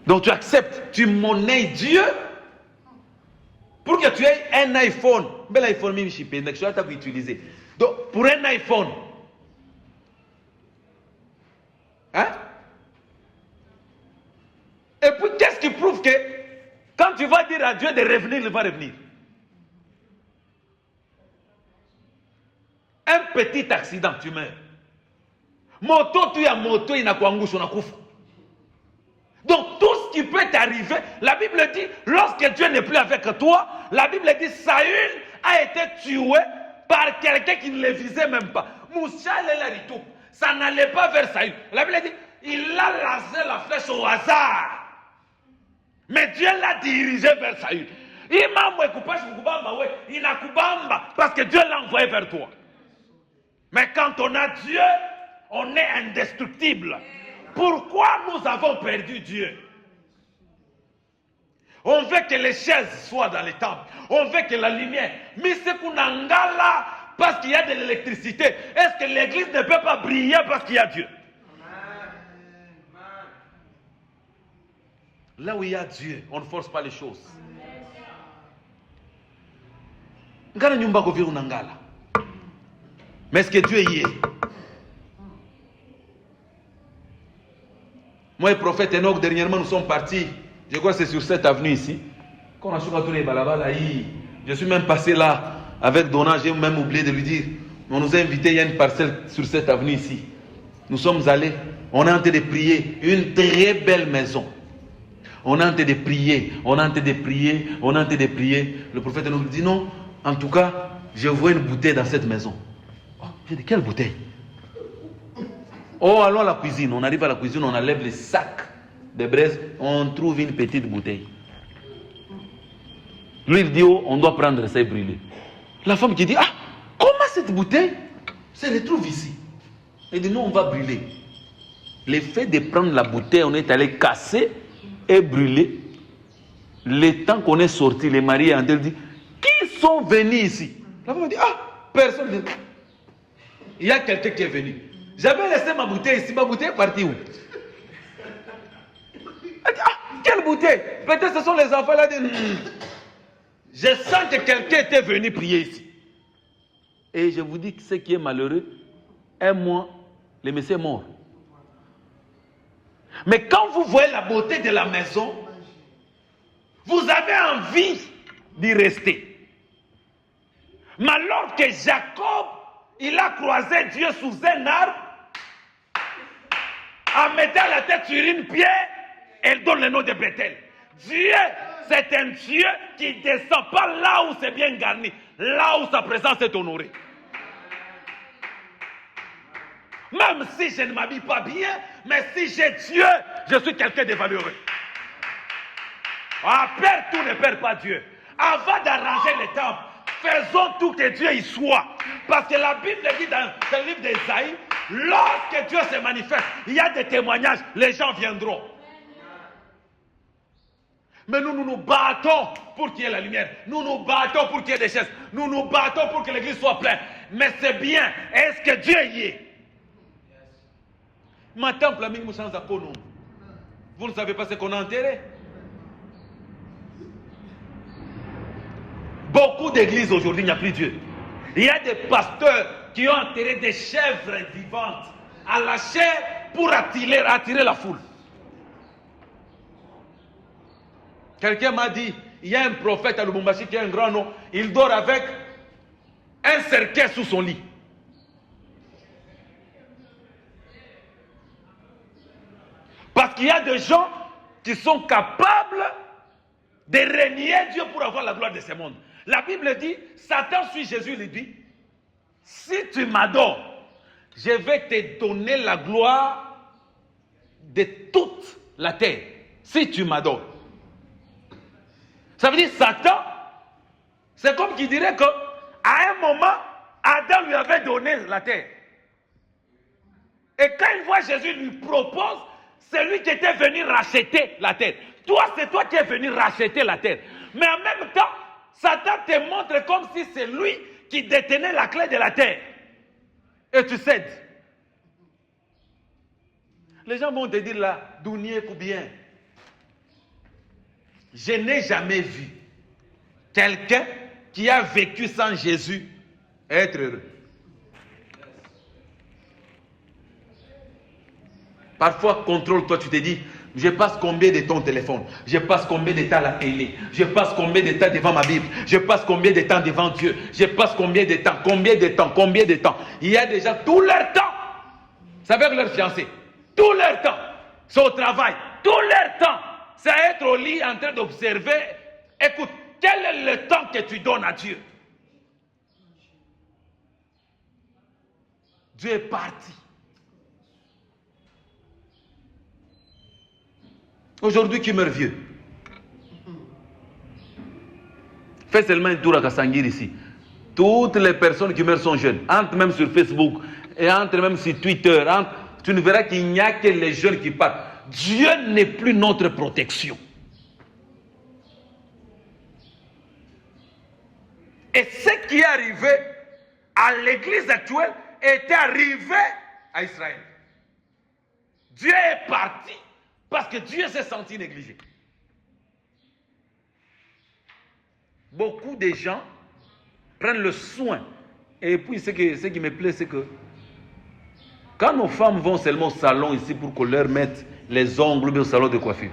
Donc tu acceptes, tu monnaies Dieu pour que tu aies un iPhone. Bel iPhone même je peux utiliser. Donc pour un iPhone, hein? Et puis qu'est-ce qui prouve que quand tu vas dire à Dieu de revenir, il va revenir? Un petit accident, tu meurs. Moto, tu as moto, il n'a pas angouche, on a couvre. Donc tout ce qui peut t'arriver, la Bible dit, lorsque Dieu n'est plus avec toi, la Bible dit, Saül a été tué par quelqu'un qui ne le visait même pas. Moussa Lelaritou, ça n'allait pas vers Saül. La Bible dit, il a lancé la flèche au hasard. Mais Dieu l'a dirigé vers Saül. Il n'a kubamba parce que Dieu l'a envoyé vers toi. Mais quand on a Dieu, on est indestructible. Pourquoi nous avons perdu Dieu? On veut que les chaises soient dans les temples. On veut que la lumière. Mais c'est qu'on engala parce qu'il y a de l'électricité. Est-ce que l'église ne peut pas briller parce qu'il y a Dieu? Là où il y a Dieu, on ne force pas les choses. Mais est-ce que Dieu y est? Moi et le prophète Enoch, dernièrement, nous sommes partis. Je crois que c'est sur cette avenue ici. Quand on a choisi tous les balabala, je suis même passé là avec Donna, j'ai même oublié de lui dire, on nous a invités, il y a une parcelle sur cette avenue ici. Nous sommes allés, on est en train de prier, une très belle maison. On est en train de prier, on est en train de prier, on est en train de prier. Le prophète nous dit non, en tout cas, je vois une bouteille dans cette maison. Oh, j'ai dit, quelle bouteille? Oh, allons à la cuisine. On arrive à la cuisine, on enlève les sacs de braise, on trouve une petite bouteille. Lui, il dit, oh, on doit prendre ça et brûler. La femme qui dit, ah, comment cette bouteille se retrouve ici? Il dit, non, on va brûler. L'effet de prendre la bouteille, on est allé casser et brûler. Le temps qu'on est sorti, les maris et André dit, qui sont venus ici? La femme dit, ah, personne. Il y a quelqu'un qui est venu. J'avais laissé ma bouteille ici, ma bouteille est partie où? Elle dit, ah, quelle bouteille? Peut-être ce sont les enfants là. Je sens que quelqu'un était venu prier ici. Et je vous dis que ce qui est malheureux, un mois, le monsieur est mort. Mais quand vous voyez la beauté de la maison, vous avez envie d'y rester. Mais alors que Jacob, il a croisé Dieu sous un arbre, en mettant la tête sur une pierre, elle donne le nom de Bethel. Dieu, c'est un Dieu qui ne descend pas là où c'est bien garni, là où sa présence est honorée. Même si je ne m'habille pas bien, mais si j'ai Dieu, je suis quelqu'un de valeureux. Ah, perd tout, ne perd pas Dieu. Avant d'arranger les temples, faisons tout que Dieu y soit. Parce que la Bible dit dans le livre d'Ésaïe, lorsque Dieu se manifeste, il y a des témoignages, les gens viendront. Mais nous nous battons pour qu'il y ait la lumière. Nous nous battons pour qu'il y ait des chaises. Nous nous battons pour que l'église soit pleine. Mais c'est bien. Est-ce que Dieu y est? Ma temple, ami, vous ne savez pas ce qu'on a enterré. Beaucoup d'églises aujourd'hui, il n'y a plus Dieu. Il y a des pasteurs qui ont enterré des chèvres vivantes à la chair pour attirer la foule. Quelqu'un m'a dit, il y a un prophète à Lubumbashi qui a un grand nom, il dort avec un cercueil sous son lit. Parce qu'il y a des gens qui sont capables de renier Dieu pour avoir la gloire de ce monde. La Bible dit, Satan suit Jésus, il dit, si tu m'adores, je vais te donner la gloire de toute la terre. Si tu m'adores. Ça veut dire Satan, c'est comme qui dirait qu'à un moment, Adam lui avait donné la terre. Et quand il voit Jésus lui propose, c'est lui qui était venu racheter la terre. Toi, c'est toi qui es venu racheter la terre. Mais en même temps, Satan te montre comme si c'est lui qui détenait la clé de la terre. Et tu cèdes. Les gens vont te dire là, Dounier ou bien. Je n'ai jamais vu quelqu'un qui a vécu sans Jésus être heureux. Parfois, contrôle-toi, tu te dis, je passe combien de temps au téléphone? Je passe combien de temps à la télé? Je passe combien de temps devant ma Bible? Je passe combien de temps devant Dieu? Je passe combien de temps? Combien de temps? Combien de temps? Il y a des gens, tout leur temps, c'est avec leur fiancé. Tout leur temps, c'est au travail. Tout leur temps, c'est à être au lit en train d'observer. Écoute, quel est le temps que tu donnes à Dieu? Dieu est parti. Aujourd'hui, qui meurt vieux? Fais seulement un tour à Kassangir ici. Toutes les personnes qui meurent sont jeunes. Entre même sur Facebook et entre même sur Twitter. Tu ne verras qu'il n'y a que les jeunes qui partent. Dieu n'est plus notre protection. Et ce qui est arrivé à l'église actuelle était arrivé à Israël. Dieu est parti parce que Dieu s'est senti négligé. Beaucoup de gens prennent le soin. Et puis ce qui me plaît, c'est que quand nos femmes vont seulement au salon ici pour qu'on leur mette les ongles au salon de coiffure,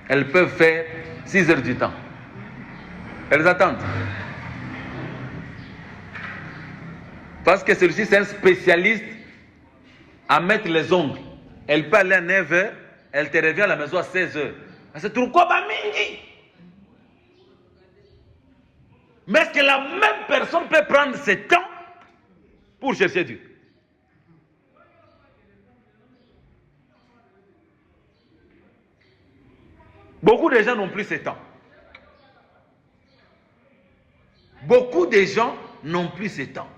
elles peuvent faire 6 heures du temps. Elles attendent. Parce que celui-ci, c'est un spécialiste à mettre les ongles. Elle peut aller à 9h, elle te revient à la maison à 16h. C'est pourquoi mingi. Mais est-ce que la même personne peut prendre ce temps pour chercher Dieu? Beaucoup de gens n'ont plus ce temps. Beaucoup de gens n'ont plus ce temps.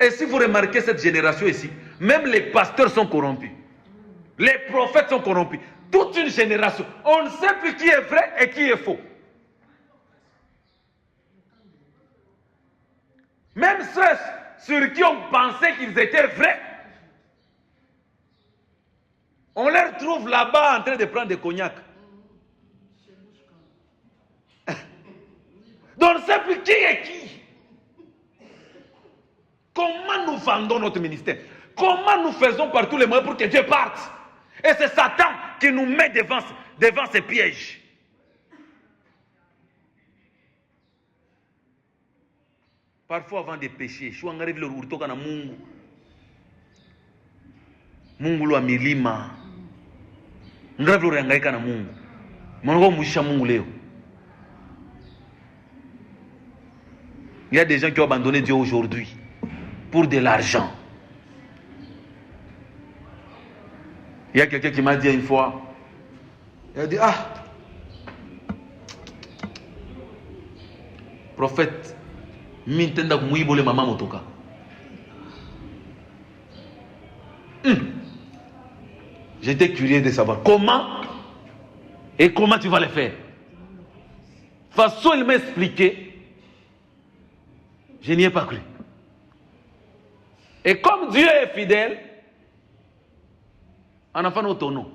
Et si vous remarquez cette génération ici, même les pasteurs sont corrompus. Les prophètes sont corrompus. Toute une génération. On ne sait plus qui est vrai et qui est faux. Même ceux sur qui on pensait qu'ils étaient vrais, on les retrouve là-bas en train de prendre des cognacs. Donc on ne sait plus qui est qui. Comment nous vendons notre ministère? Comment nous faisons par tous les moyens pour que Dieu parte? Et c'est Satan qui nous met devant ces pièges. Parfois avant de pécher, je suis en train de retourner à Mungu. Mungu lo milima. Ngravyo rangaika na Mungu. Mungu mushisha Mungu leo. Il y a des gens qui ont abandonné Dieu aujourd'hui pour de l'argent. Il y a quelqu'un qui m'a dit une fois, il a dit, prophète, mintenda kumuibole mama motoka. J'étais curieux de savoir comment et comment tu vas le faire. De toute façon, il m'a expliqué. Je n'y ai pas cru. Et comme Dieu est fidèle, en enfant autonome.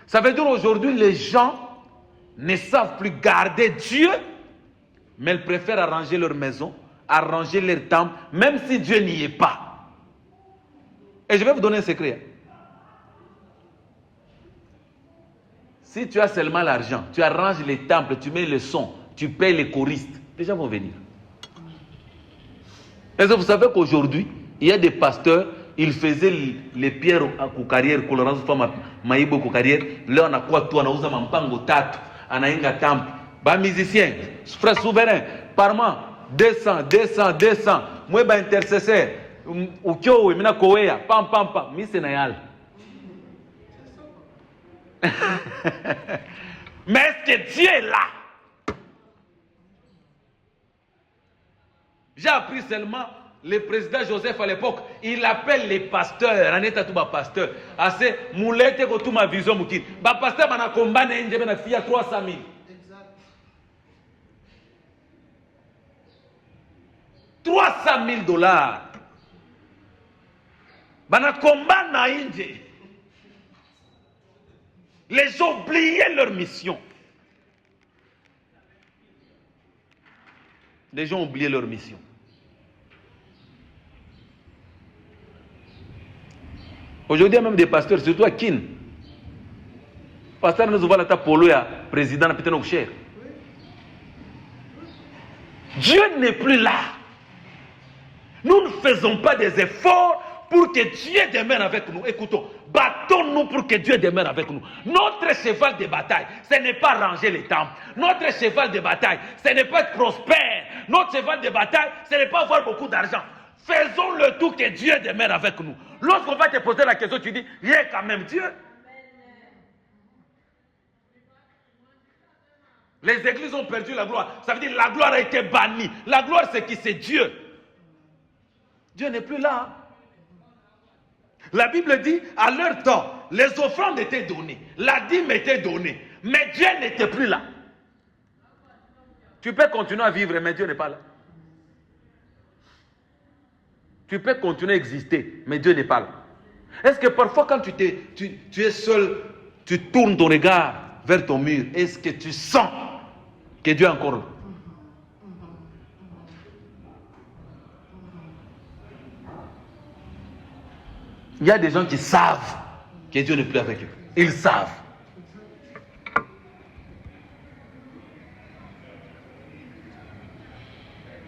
Ça veut dire aujourd'hui, les gens ne savent plus garder Dieu, mais ils préfèrent arranger leur maison, arranger leur temple, même si Dieu n'y est pas. Et je vais vous donner un secret. Si tu as seulement l'argent, tu arranges les temples, tu mets le son, tu payes les choristes, les gens vont venir. Est-ce que vous savez qu'aujourd'hui, il y a des pasteurs, ils faisaient les pierres à Koukarière, Colorado Fama, Maïbo Koukarière, là on a quoi tout, on a usé Mampango Tatu, on a un temple. Bah, musicien, frère souverain, par mois, 200. Moi, bah, intercesseur, ou kyo, ou mina koweya, pam, mi sénayal. Mais est-ce que Dieu est là? J'ai appris seulement le président Joseph à l'époque, il appelle les pasteurs, Aneta Touba pasteur, assez moulette ko ma vision moukin. Ba pasteur bana combat na nje na fia 300 000. $300,000. Bana combat na nje. Les gens oubliaient leur mission. Les gens ont oublié leur mission. Aujourd'hui, il y a même des pasteurs, surtout à Kin. Pasteur nous voit la polo ya président na pétano cher. Dieu n'est plus là. Nous ne faisons pas des efforts pour que Dieu demeure avec nous. Écoutons, battons-nous pour que Dieu demeure avec nous. Notre cheval de bataille, ce n'est pas ranger les temples. Notre cheval de bataille, ce n'est pas être prospère. Notre cheval de bataille, ce n'est pas avoir beaucoup d'argent. Faisons le tout que Dieu demeure avec nous. Lorsqu'on va te poser la question, tu dis, il y a quand même Dieu. Les églises ont perdu la gloire. Ça veut dire que la gloire a été bannie. La gloire, c'est qui? C'est Dieu. Dieu n'est plus là. La Bible dit, à leur temps, les offrandes étaient données, la dîme était donnée, mais Dieu n'était plus là. Tu peux continuer à vivre, mais Dieu n'est pas là. Tu peux continuer à exister, mais Dieu n'est pas là. Est-ce que parfois quand tu es seul, tu tournes ton regard vers ton mur, est-ce que tu sens que Dieu est encore là? Il y a des gens qui savent que Dieu n'est plus avec eux. Ils savent.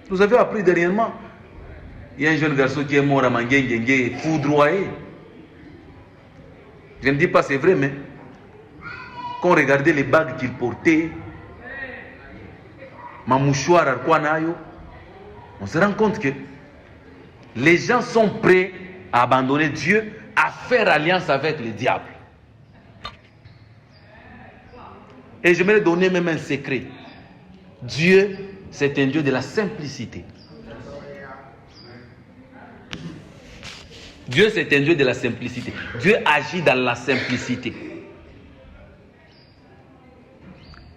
Nous avions appris dernièrement. Il y a un jeune garçon qui est mort à Manguengue, foudroyé. Je ne dis pas c'est vrai, mais quand on regardait les bagues qu'il portait, ma mouchoir, on se rend compte que les gens sont prêts à abandonner Dieu, à faire alliance avec le diable. Et j'aimerais donner même un secret. Dieu, c'est un Dieu de la simplicité. Dieu, c'est un Dieu de la simplicité. Dieu agit dans la simplicité.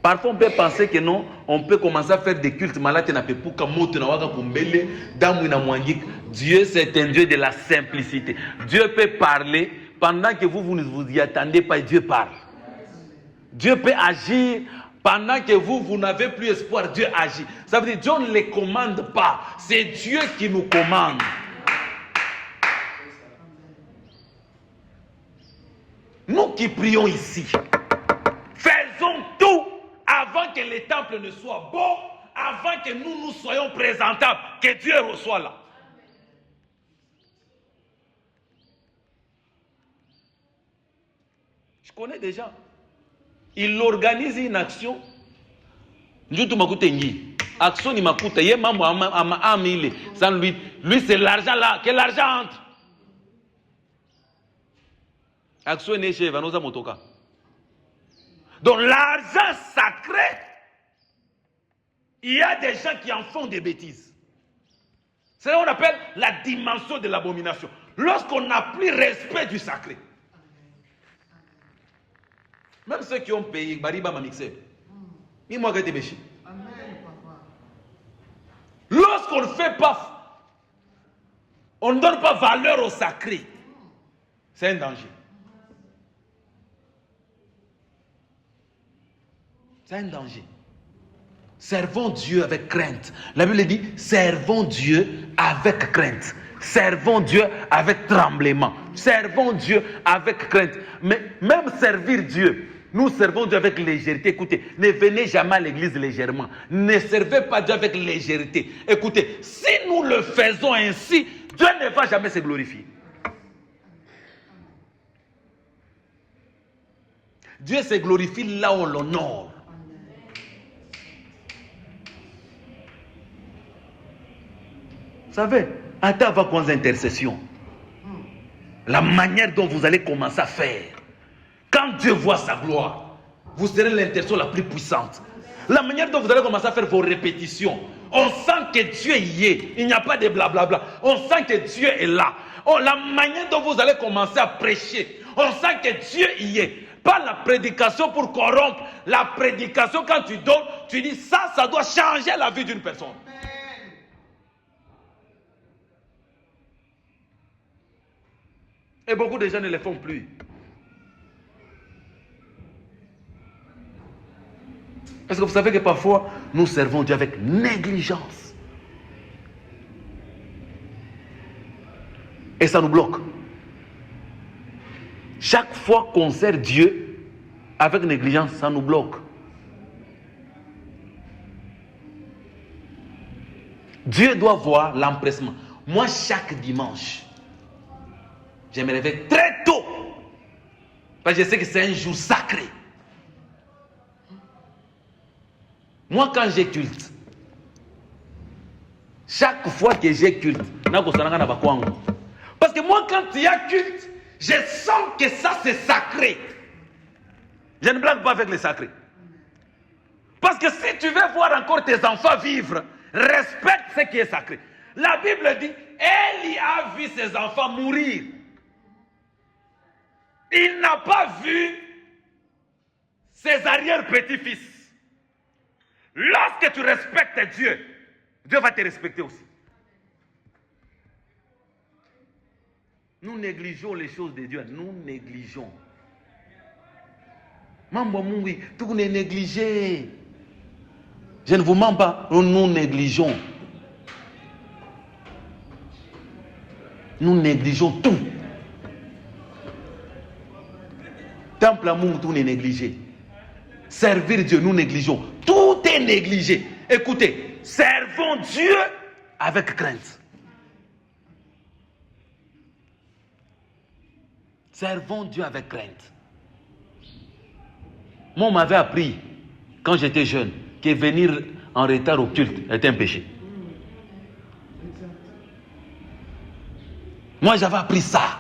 Parfois, on peut penser que non, on peut commencer à faire des cultes. Dieu, c'est un Dieu de la simplicité. Dieu peut parler pendant que vous ne vous y attendez pas. Dieu parle. Dieu peut agir pendant que vous n'avez plus espoir. Dieu agit. Ça veut dire que Dieu ne les commande pas. C'est Dieu qui nous commande. Nous qui prions ici, faisons tout avant que les temples ne soient beaux, avant que nous soyons présentables, que Dieu reçoit là. Je connais des gens. Il organise une action. Action ni makuta. Sans lui, c'est l'argent là. Que l'argent entre. Action n'est chez Vanosa Motoka. Donc l'argent sacré, il y a des gens qui en font des bêtises. C'est ce qu'on appelle la dimension de l'abomination. Lorsqu'on n'a plus respect du sacré. Même ceux qui ont payé, Bariba m'a mixé. Lorsqu'on ne fait pas, on ne donne pas valeur au sacré, c'est un danger. C'est un danger. Servons Dieu avec crainte. La Bible dit, servons Dieu avec crainte. Servons Dieu avec tremblement. Servons Dieu avec crainte. Mais même servir Dieu, nous servons Dieu avec légèreté. Écoutez, ne venez jamais à l'église légèrement. Ne servez pas Dieu avec légèreté. Écoutez, si nous le faisons ainsi, Dieu ne va jamais se glorifier. Dieu se glorifie là où on l'honore. Vous savez, attends avant intercession. La manière dont vous allez commencer à faire. Quand Dieu voit sa gloire, vous serez l'intercession la plus puissante. La manière dont vous allez commencer à faire vos répétitions. On sent que Dieu y est. Il n'y a pas de blablabla. On sent que Dieu est là. Oh, la manière dont vous allez commencer à prêcher. On sent que Dieu y est. Pas la prédication pour corrompre. La prédication, quand tu donnes, tu dis ça doit changer la vie d'une personne. Et beaucoup de gens ne le font plus. Parce que vous savez que parfois, nous servons Dieu avec négligence. Et ça nous bloque. Chaque fois qu'on sert Dieu avec négligence, ça nous bloque. Dieu doit voir l'empressement. Moi, chaque dimanche, je me réveille très tôt. Parce que je sais que c'est un jour sacré. Moi, quand j'ai culte, chaque fois que j'ai culte, parce que moi, quand il y a culte, je sens que ça, c'est sacré. Je ne blague pas avec les sacrés. Parce que si tu veux voir encore tes enfants vivre, respecte ce qui est sacré. La Bible dit, Élie a vu ses enfants mourir. Il n'a pas vu ses arrière-petits-fils. Lorsque tu respectes Dieu, Dieu va te respecter aussi. Nous négligeons les choses de Dieu. Nous négligeons. Mambo Mungi, tout est négligé. Je ne vous mens pas. Nous négligeons. Nous négligeons tout. Temple à Mungu, tout est négligé. Servir Dieu, nous négligeons. Tout est négligé. Écoutez, servons Dieu avec crainte. Servons Dieu avec crainte. Moi, on m'avait appris, quand j'étais jeune, que venir en retard au culte était un péché. Moi, j'avais appris ça.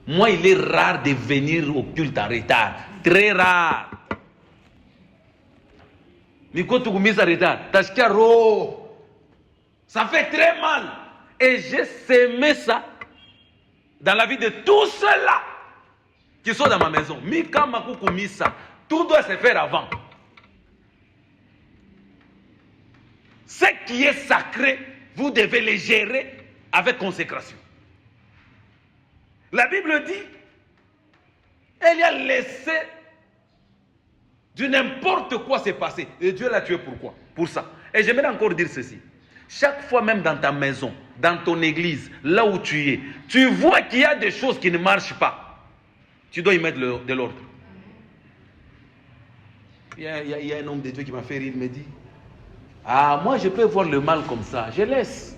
Moi, il est rare de venir au culte en retard. Très rare. Mais quand tu commences en retard, ça fait très mal. Et j'ai semé ça dans la vie de tous ceux-là qui sont dans ma maison. Tout doit se faire avant. Ce qui est sacré, vous devez le gérer avec consécration. La Bible dit, elle a laissé de n'importe quoi se passer. Et Dieu l'a tué pourquoi? Pour ça. Et j'aimerais encore dire ceci. Chaque fois, même dans ta maison, dans ton église, là où tu es, tu vois qu'il y a des choses qui ne marchent pas. Tu dois y mettre de l'ordre. Il y a un homme de Dieu qui m'a fait rire, il me dit, ah, moi je peux voir le mal comme ça, je laisse.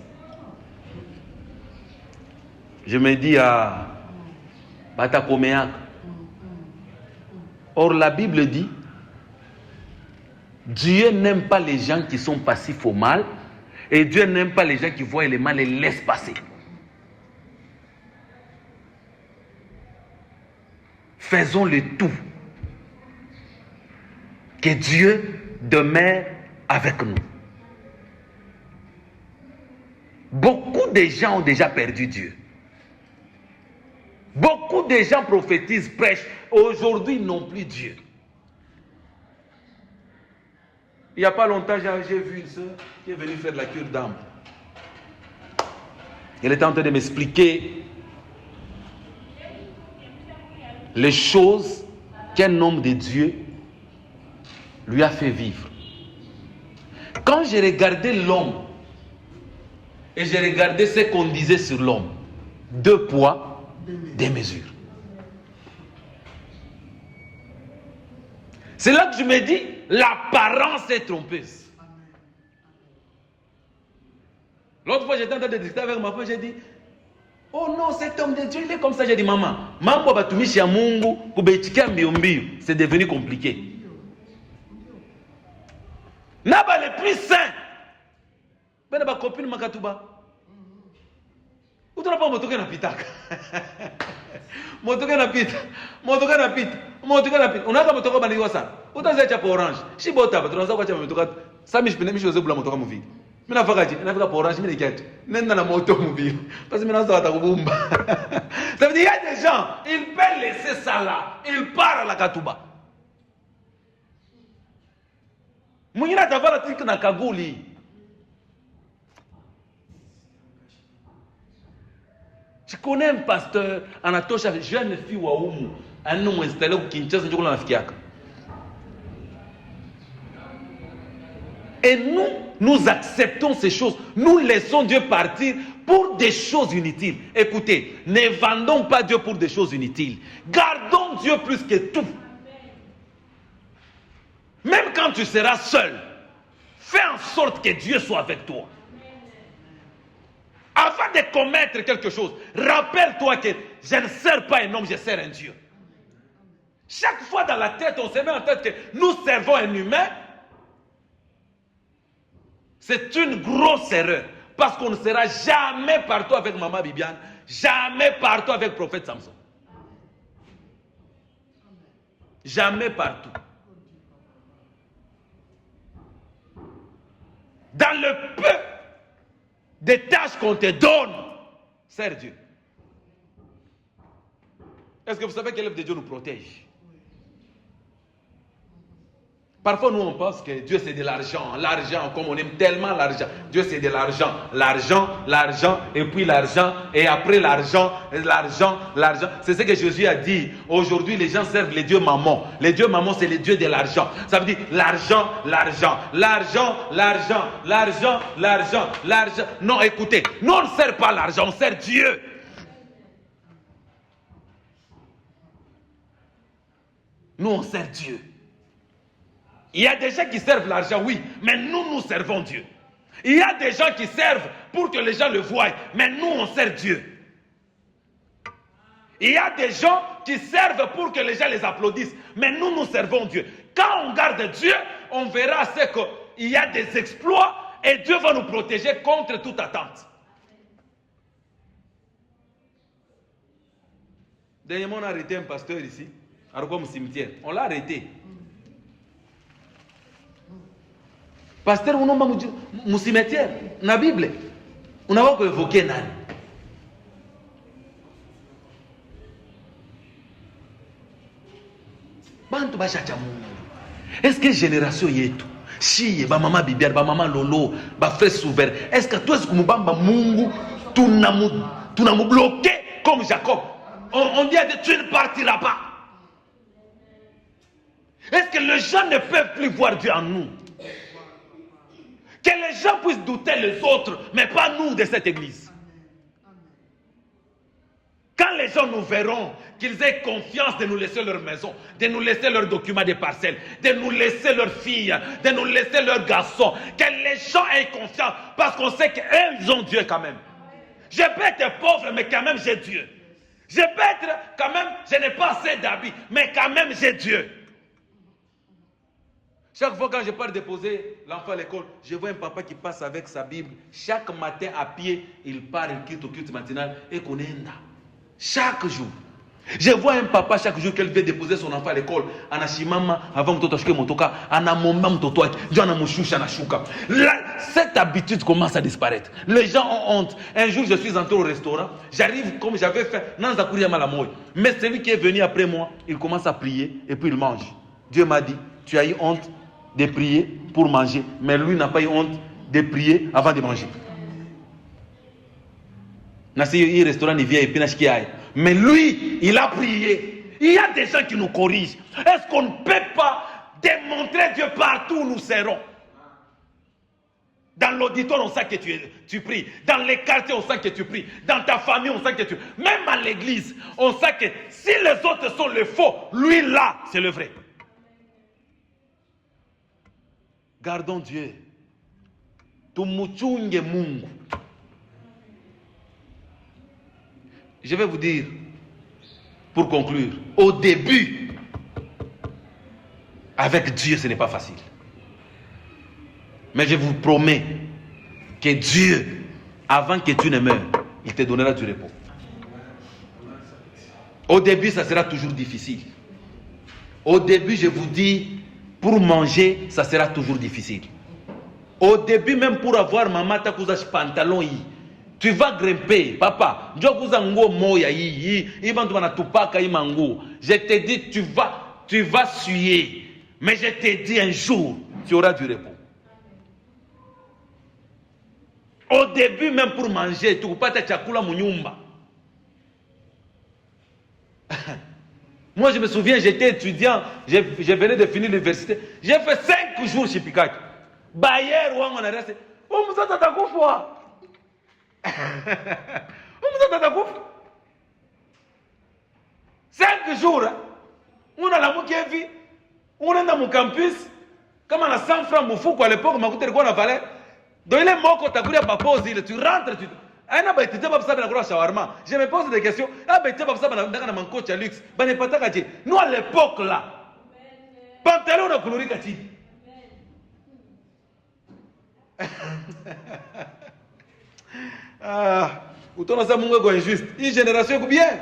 Je me dis, ah, Batakomeak. Or la Bible dit, Dieu n'aime pas les gens qui sont passifs au mal, et Dieu n'aime pas les gens qui voient le mal et laissent passer. Faisons le tout. Que Dieu demeure avec nous. Beaucoup de gens ont déjà perdu Dieu. Beaucoup de gens prophétisent, prêchent. Aujourd'hui, ils n'ont plus Dieu. Il n'y a pas longtemps, j'ai vu une soeur qui est venue faire la cure d'âme. Elle était en train de m'expliquer les choses qu'un homme de Dieu lui a fait vivre. Quand j'ai regardé l'homme et j'ai regardé ce qu'on disait sur l'homme, 2 poids, 2 mesures. C'est là que je me dis, l'apparence est trompeuse. L'autre fois, j'étais en train de discuter avec ma femme, j'ai dit, oh non, cet homme de Dieu, il est comme ça. J'ai dit, maman, c'est devenu compliqué. Naba les plus saints. Ben ba copine makatuba. Utu na pa motoka na pitaka. Motoka na pita. Unaka motoka bali wasa. Utaza cha orange. Shibota ba tunaanza kuacha motoka. Sami shipende misho zebula motoka muvili. Mina fakaji, nafika pa orange mimi nikati. Nenda na moto muvili. Parce que mina ça ta kubumba. Ça veut dire il y a des gens, ils peuvent laisser ça là. Ils partent à la katuba. Mwingine atavala tiki na kaguli. Je connais un pasteur, Anatosha, jeune fille wa umu, un homme installé au Kinshasa, je connais l'Afrique. Et nous acceptons ces choses. Nous laissons Dieu partir pour des choses inutiles. Écoutez, ne vendons pas Dieu pour des choses inutiles. Gardons Dieu plus que tout. Même quand tu seras seul, fais en sorte que Dieu soit avec toi. Avant de commettre quelque chose, rappelle-toi que je ne sers pas un homme, je sers un Dieu. Chaque fois dans la tête, on se met en tête que nous servons un humain. C'est une grosse erreur. Parce qu'on ne sera jamais partout avec Maman Bibiane, jamais partout avec le prophète Samson. Jamais partout. Dans le peu de tâches qu'on te donne, sers Dieu. Est-ce que vous savez que l'œuvre de Dieu nous protège? Parfois, nous, on pense que Dieu, c'est de l'argent. L'argent, comme on aime tellement l'argent. Dieu, c'est de l'argent. L'argent, et puis l'argent, et après l'argent. C'est ce que Jésus a dit. Aujourd'hui, les gens servent les dieux mammon. Les dieux mammon, c'est les dieux de l'argent. Ça veut dire l'argent. Non, écoutez, nous, on ne sert pas l'argent, on sert Dieu. Nous, on sert Dieu. Il y a des gens qui servent l'argent, oui, mais nous servons Dieu. Il y a des gens qui servent pour que les gens le voient, mais nous on sert Dieu. Il y a des gens qui servent pour que les gens les applaudissent, mais nous servons Dieu. Quand on garde Dieu, on verra qu'il y a des exploits et Dieu va nous protéger contre toute attente. Dernièrement, on a arrêté un pasteur ici, à Rogom cimetière. On l'a arrêté. Pasteur, on a un cimetière, dans la Bible. On n'a pas évoqué nani. Est-ce que génération yetu si ba maman Bibiar, ba maman Lolo, ba frère souverain, est-ce que toi est-ce que mubamba Mungu tunamu bloqué comme Jacob? On dit à Dieu, tu ne partiras pas. Est-ce que les gens ne peuvent plus voir Dieu en nous? Que les gens puissent douter les autres, mais pas nous de cette église. Quand les gens nous verront, qu'ils aient confiance de nous laisser leur maison, de nous laisser leurs documents de parcelles, de nous laisser leurs filles, de nous laisser leurs garçons, que les gens aient confiance, parce qu'on sait qu'elles ont Dieu quand même. Je peux être pauvre, mais quand même j'ai Dieu. Je peux être quand même, je n'ai pas assez d'habits, mais quand même j'ai Dieu. Chaque fois quand je pars déposer l'enfant à l'école, je vois un papa qui passe avec sa Bible. Chaque matin à pied, il part, il quitte au culte matinal et qu'on est là. Chaque jour. Je vois un papa chaque jour qu'elle veut déposer son enfant à l'école. Anashimama avant mtoto ashike motoka, anamomba mtoto wake, ndio anamushusha anashuka. Cette habitude commence à disparaître. Les gens ont honte. Un jour je suis entré au restaurant, j'arrive comme j'avais fait nanza kuria malamoy. Mais celui qui est venu après moi, il commence à prier et puis il mange. Dieu m'a dit, tu as eu honte de prier pour manger, mais lui n'a pas eu honte de prier avant de manger. Mais lui, il a prié. Il y a des gens qui nous corrigent. Est-ce qu'on ne peut pas démontrer Dieu partout où nous serons? Dans l'auditoire, on sait que tu pries. Dans les quartiers, on sait que tu pries. Dans ta famille, on sait que tu pries. Même à l'église, on sait que si les autres sont les faux, lui là, c'est le vrai. Gardons Dieu. Tumuchunge Mungu. Je vais vous dire, pour conclure, au début, avec Dieu, ce n'est pas facile. Mais je vous promets que Dieu, avant que tu ne meures, il te donnera du repos. Au début, ça sera toujours difficile. Au début, je vous dis, pour manger, ça sera toujours difficile. Au début, même pour avoir maman takuzash pantalon, tu vas grimper, papa. Je te dis, tu vas suer. Mais je te dis un jour, tu auras du repos. Au début, même pour manger, tu ne peux pas te chakula munyumba. Moi, je me souviens, j'étais étudiant, je venais de finir l'université. J'ai fait 5 jours chez Pikaki. Bayer, ou on a resté. Oh, vous êtes à ta fois. 5 jours, on a la moukévi, on est dans mon campus, comme on a 100 francs Moufouko à l'époque, on a quoi on a valé. Donc il est mort quand tu as pas posé, tu rentres, tu. Je me pose des questions. Nous à l'époque là, pantalon de couleur kati. Ah, ou ton ça mon go injuste. Une génération bien.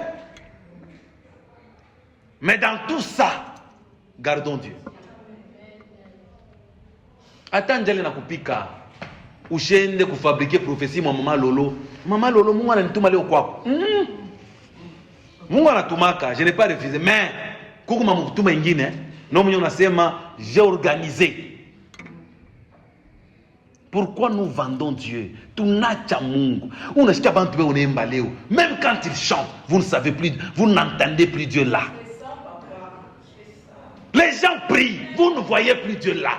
Mais dans tout ça, gardons Dieu. Attendez na kupika. Ushende kufabriquer prophétie mama Lolo. Mama Lolo Mungu ananituma leo kwako. Mungu anatumaka, je n'ai pas refusé, mais kuku mamutuma ingine, no mwenye unasema j'ai organisé. Pourquoi nous vendons Dieu? Tunacha Mungu. Unasikia bantu beo unaimba leo. Même quand ils chantent, vous ne savez plus, vous n'entendez plus Dieu là. Les gens prient, vous ne voyez plus Dieu là.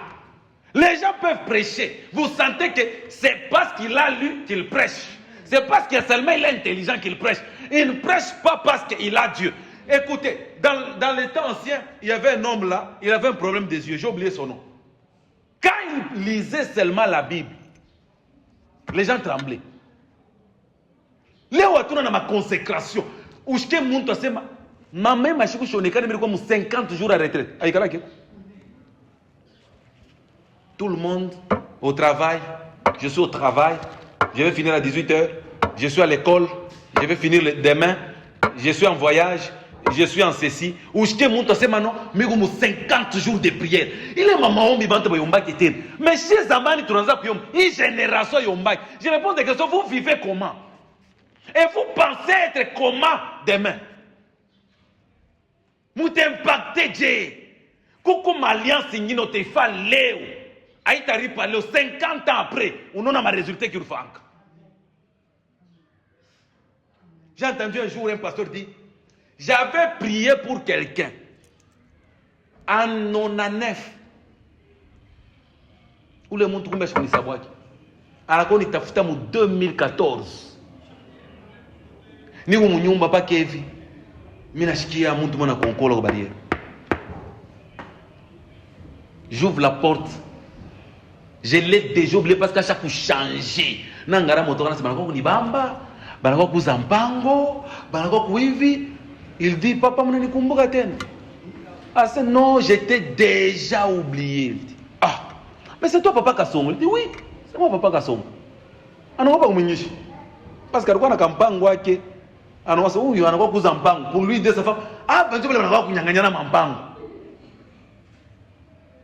Les gens peuvent prêcher. Vous sentez que c'est parce qu'il a lu qu'il prêche. C'est parce que seulement il est intelligent qu'il prêche. Il ne prêche pas parce qu'il a Dieu. Écoutez, dans les temps anciens, il y avait un homme là, il avait un problème des yeux. J'ai oublié son nom. Quand il lisait seulement la Bible, Les gens tremblaient. Léo a tourné dans ma consécration. Où je monte à ce moment. Ma mère m'a dit que je suis comme 50 jours à retraite. Tout le monde au travail. Je suis au travail. Je vais finir à 18h. Je suis à l'école. Je vais finir demain. Je suis en voyage. Je suis en ceci. Où je monte à ce moment. Mais comme 50 jours de prière. Il est maman. Mais chez Zamani, tu as une génération Yombak. Je me pose des questions. Vous vivez comment? Et vous pensez être comment demain? Vous impactez Dieu. Coucou l'alliance signée te fa Léo. Aïe t'arrive par Léo 50 ans après. On a un résultat qui nous fait. J'ai entendu un jour un pasteur dire, j'avais prié pour quelqu'un en 99. Où le monde trouve mes chemins savoir. Alors qu'on est à 2014. Ni où mon nyumba pas Kevin. Minashikia muntu mwana konkola ko barrière. J'ouvre la porte. Je l'ai déjà oublié parce qu'à chaque fois changé. Nangara motora na banako ni bamba, banako kuzampango, banako kuivi. Il dit papa mnanikumbuka tena. Ah c'est non, j'étais déjà oublié. Il dit, ah, mais c'est toi papa Kasongo. Il dit oui, c'est moi papa Kasongo. Ano pas kumunyishi. Parce que alikuwa na kampango wake. Pour lui dire sa femme, ah,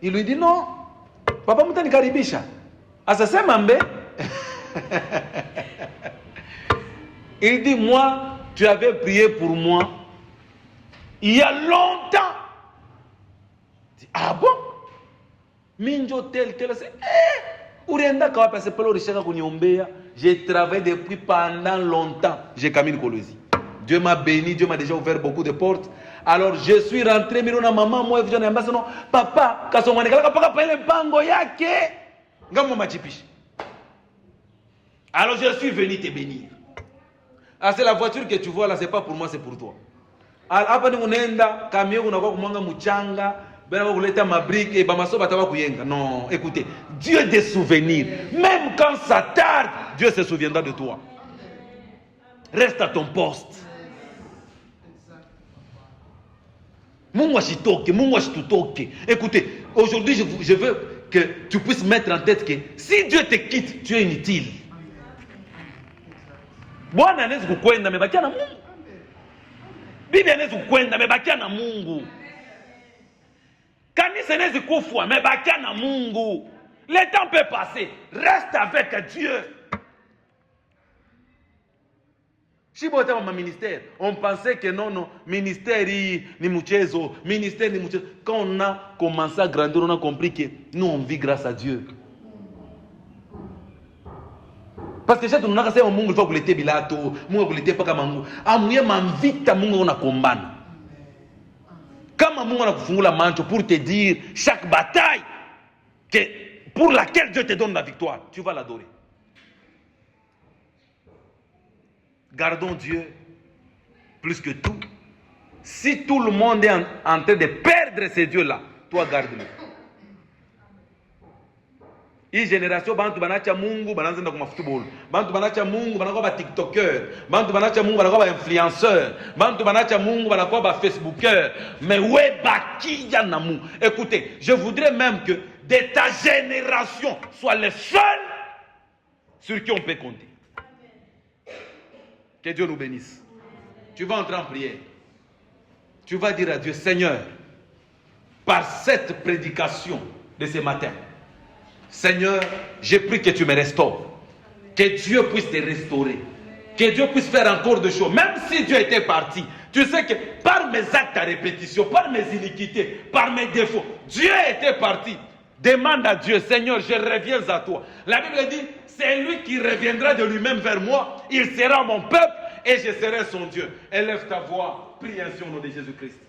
il lui dit non, papa mutani karibisha. Asasema mbe. Il dit moi, tu avais prié pour moi il y a longtemps. Il dit, ah bon? Minjo tel, c'est Urenda kawa parce que j'ai travaillé depuis pendant longtemps. J'ai Camille Kolosi. Dieu m'a béni, Dieu m'a déjà ouvert beaucoup de portes. Alors je suis rentré, mirona maman, moi je n'ai pas non, papa, kasongane kala papa pele bango yake. Ngamo machipishi. Alors je suis venu te bénir. Ah c'est la voiture que tu vois là, c'est pas pour moi, c'est pour toi. Hapa ni unaenda camion unakuwa kumwanga mchanga, bena kuleta mabrique et bamaso batawa kuyenga. Non, écoutez, Dieu des souvenirs. Même quand ça tarde, Dieu se souviendra de toi. Reste à ton poste. Écoutez, aujourd'hui, je veux que tu puisses mettre en tête que si Dieu te quitte, tu es inutile. Bwana anaweza kukwenda amebakia na Mungu. Bibi anaweza kukwenda amebakia na Mungu. Kanisa anaweza kufa amebakia na Mungu. Le temps peut passer. Reste avec Dieu. Si vous avez un ministère, on pensait que non, ministère ni muchezo, ministère ni muchezo. Quand on a commencé à grandir, on a compris que nous on vit grâce à Dieu. Parce que chaque fois que on mungu faut que l'été bilato, mungu que l'été pas comme mungu. Amuye m'invite mungu on a combattre. Comme mungu on a kufungula mancho pour te dire chaque bataille que pour laquelle Dieu te donne la victoire, tu vas l'adorer. Gardons Dieu plus que tout. Si tout le monde est en train de perdre ces dieux-là, toi garde-le. Hii génération bantu banacha Mungu bananza nda kuma football. Bantu banacha Mungu banakuwa ba TikToker. Bantu banacha Mungu banakuwa ba influenceur. Bantu banacha Mungu banakuwa ba Facebooker. Mais ouais bakia na Mungu. Écoutez, je voudrais même que de ta génération soit les seuls sur qui on peut compter. Que Dieu nous bénisse. Tu vas entrer en prière. Tu vas dire à Dieu, Seigneur, par cette prédication de ce matin, Seigneur, je prie que tu me restaures. Que Dieu puisse te restaurer. Que Dieu puisse faire encore des choses. Même si Dieu était parti, tu sais que par mes actes à répétition, par mes iniquités, par mes défauts, Dieu était parti. Demande à Dieu, Seigneur, je reviens à toi. La Bible dit, c'est lui qui reviendra de lui-même vers moi. Il sera mon peuple et je serai son Dieu. Élève ta voix, prie ainsi au nom de Jésus-Christ.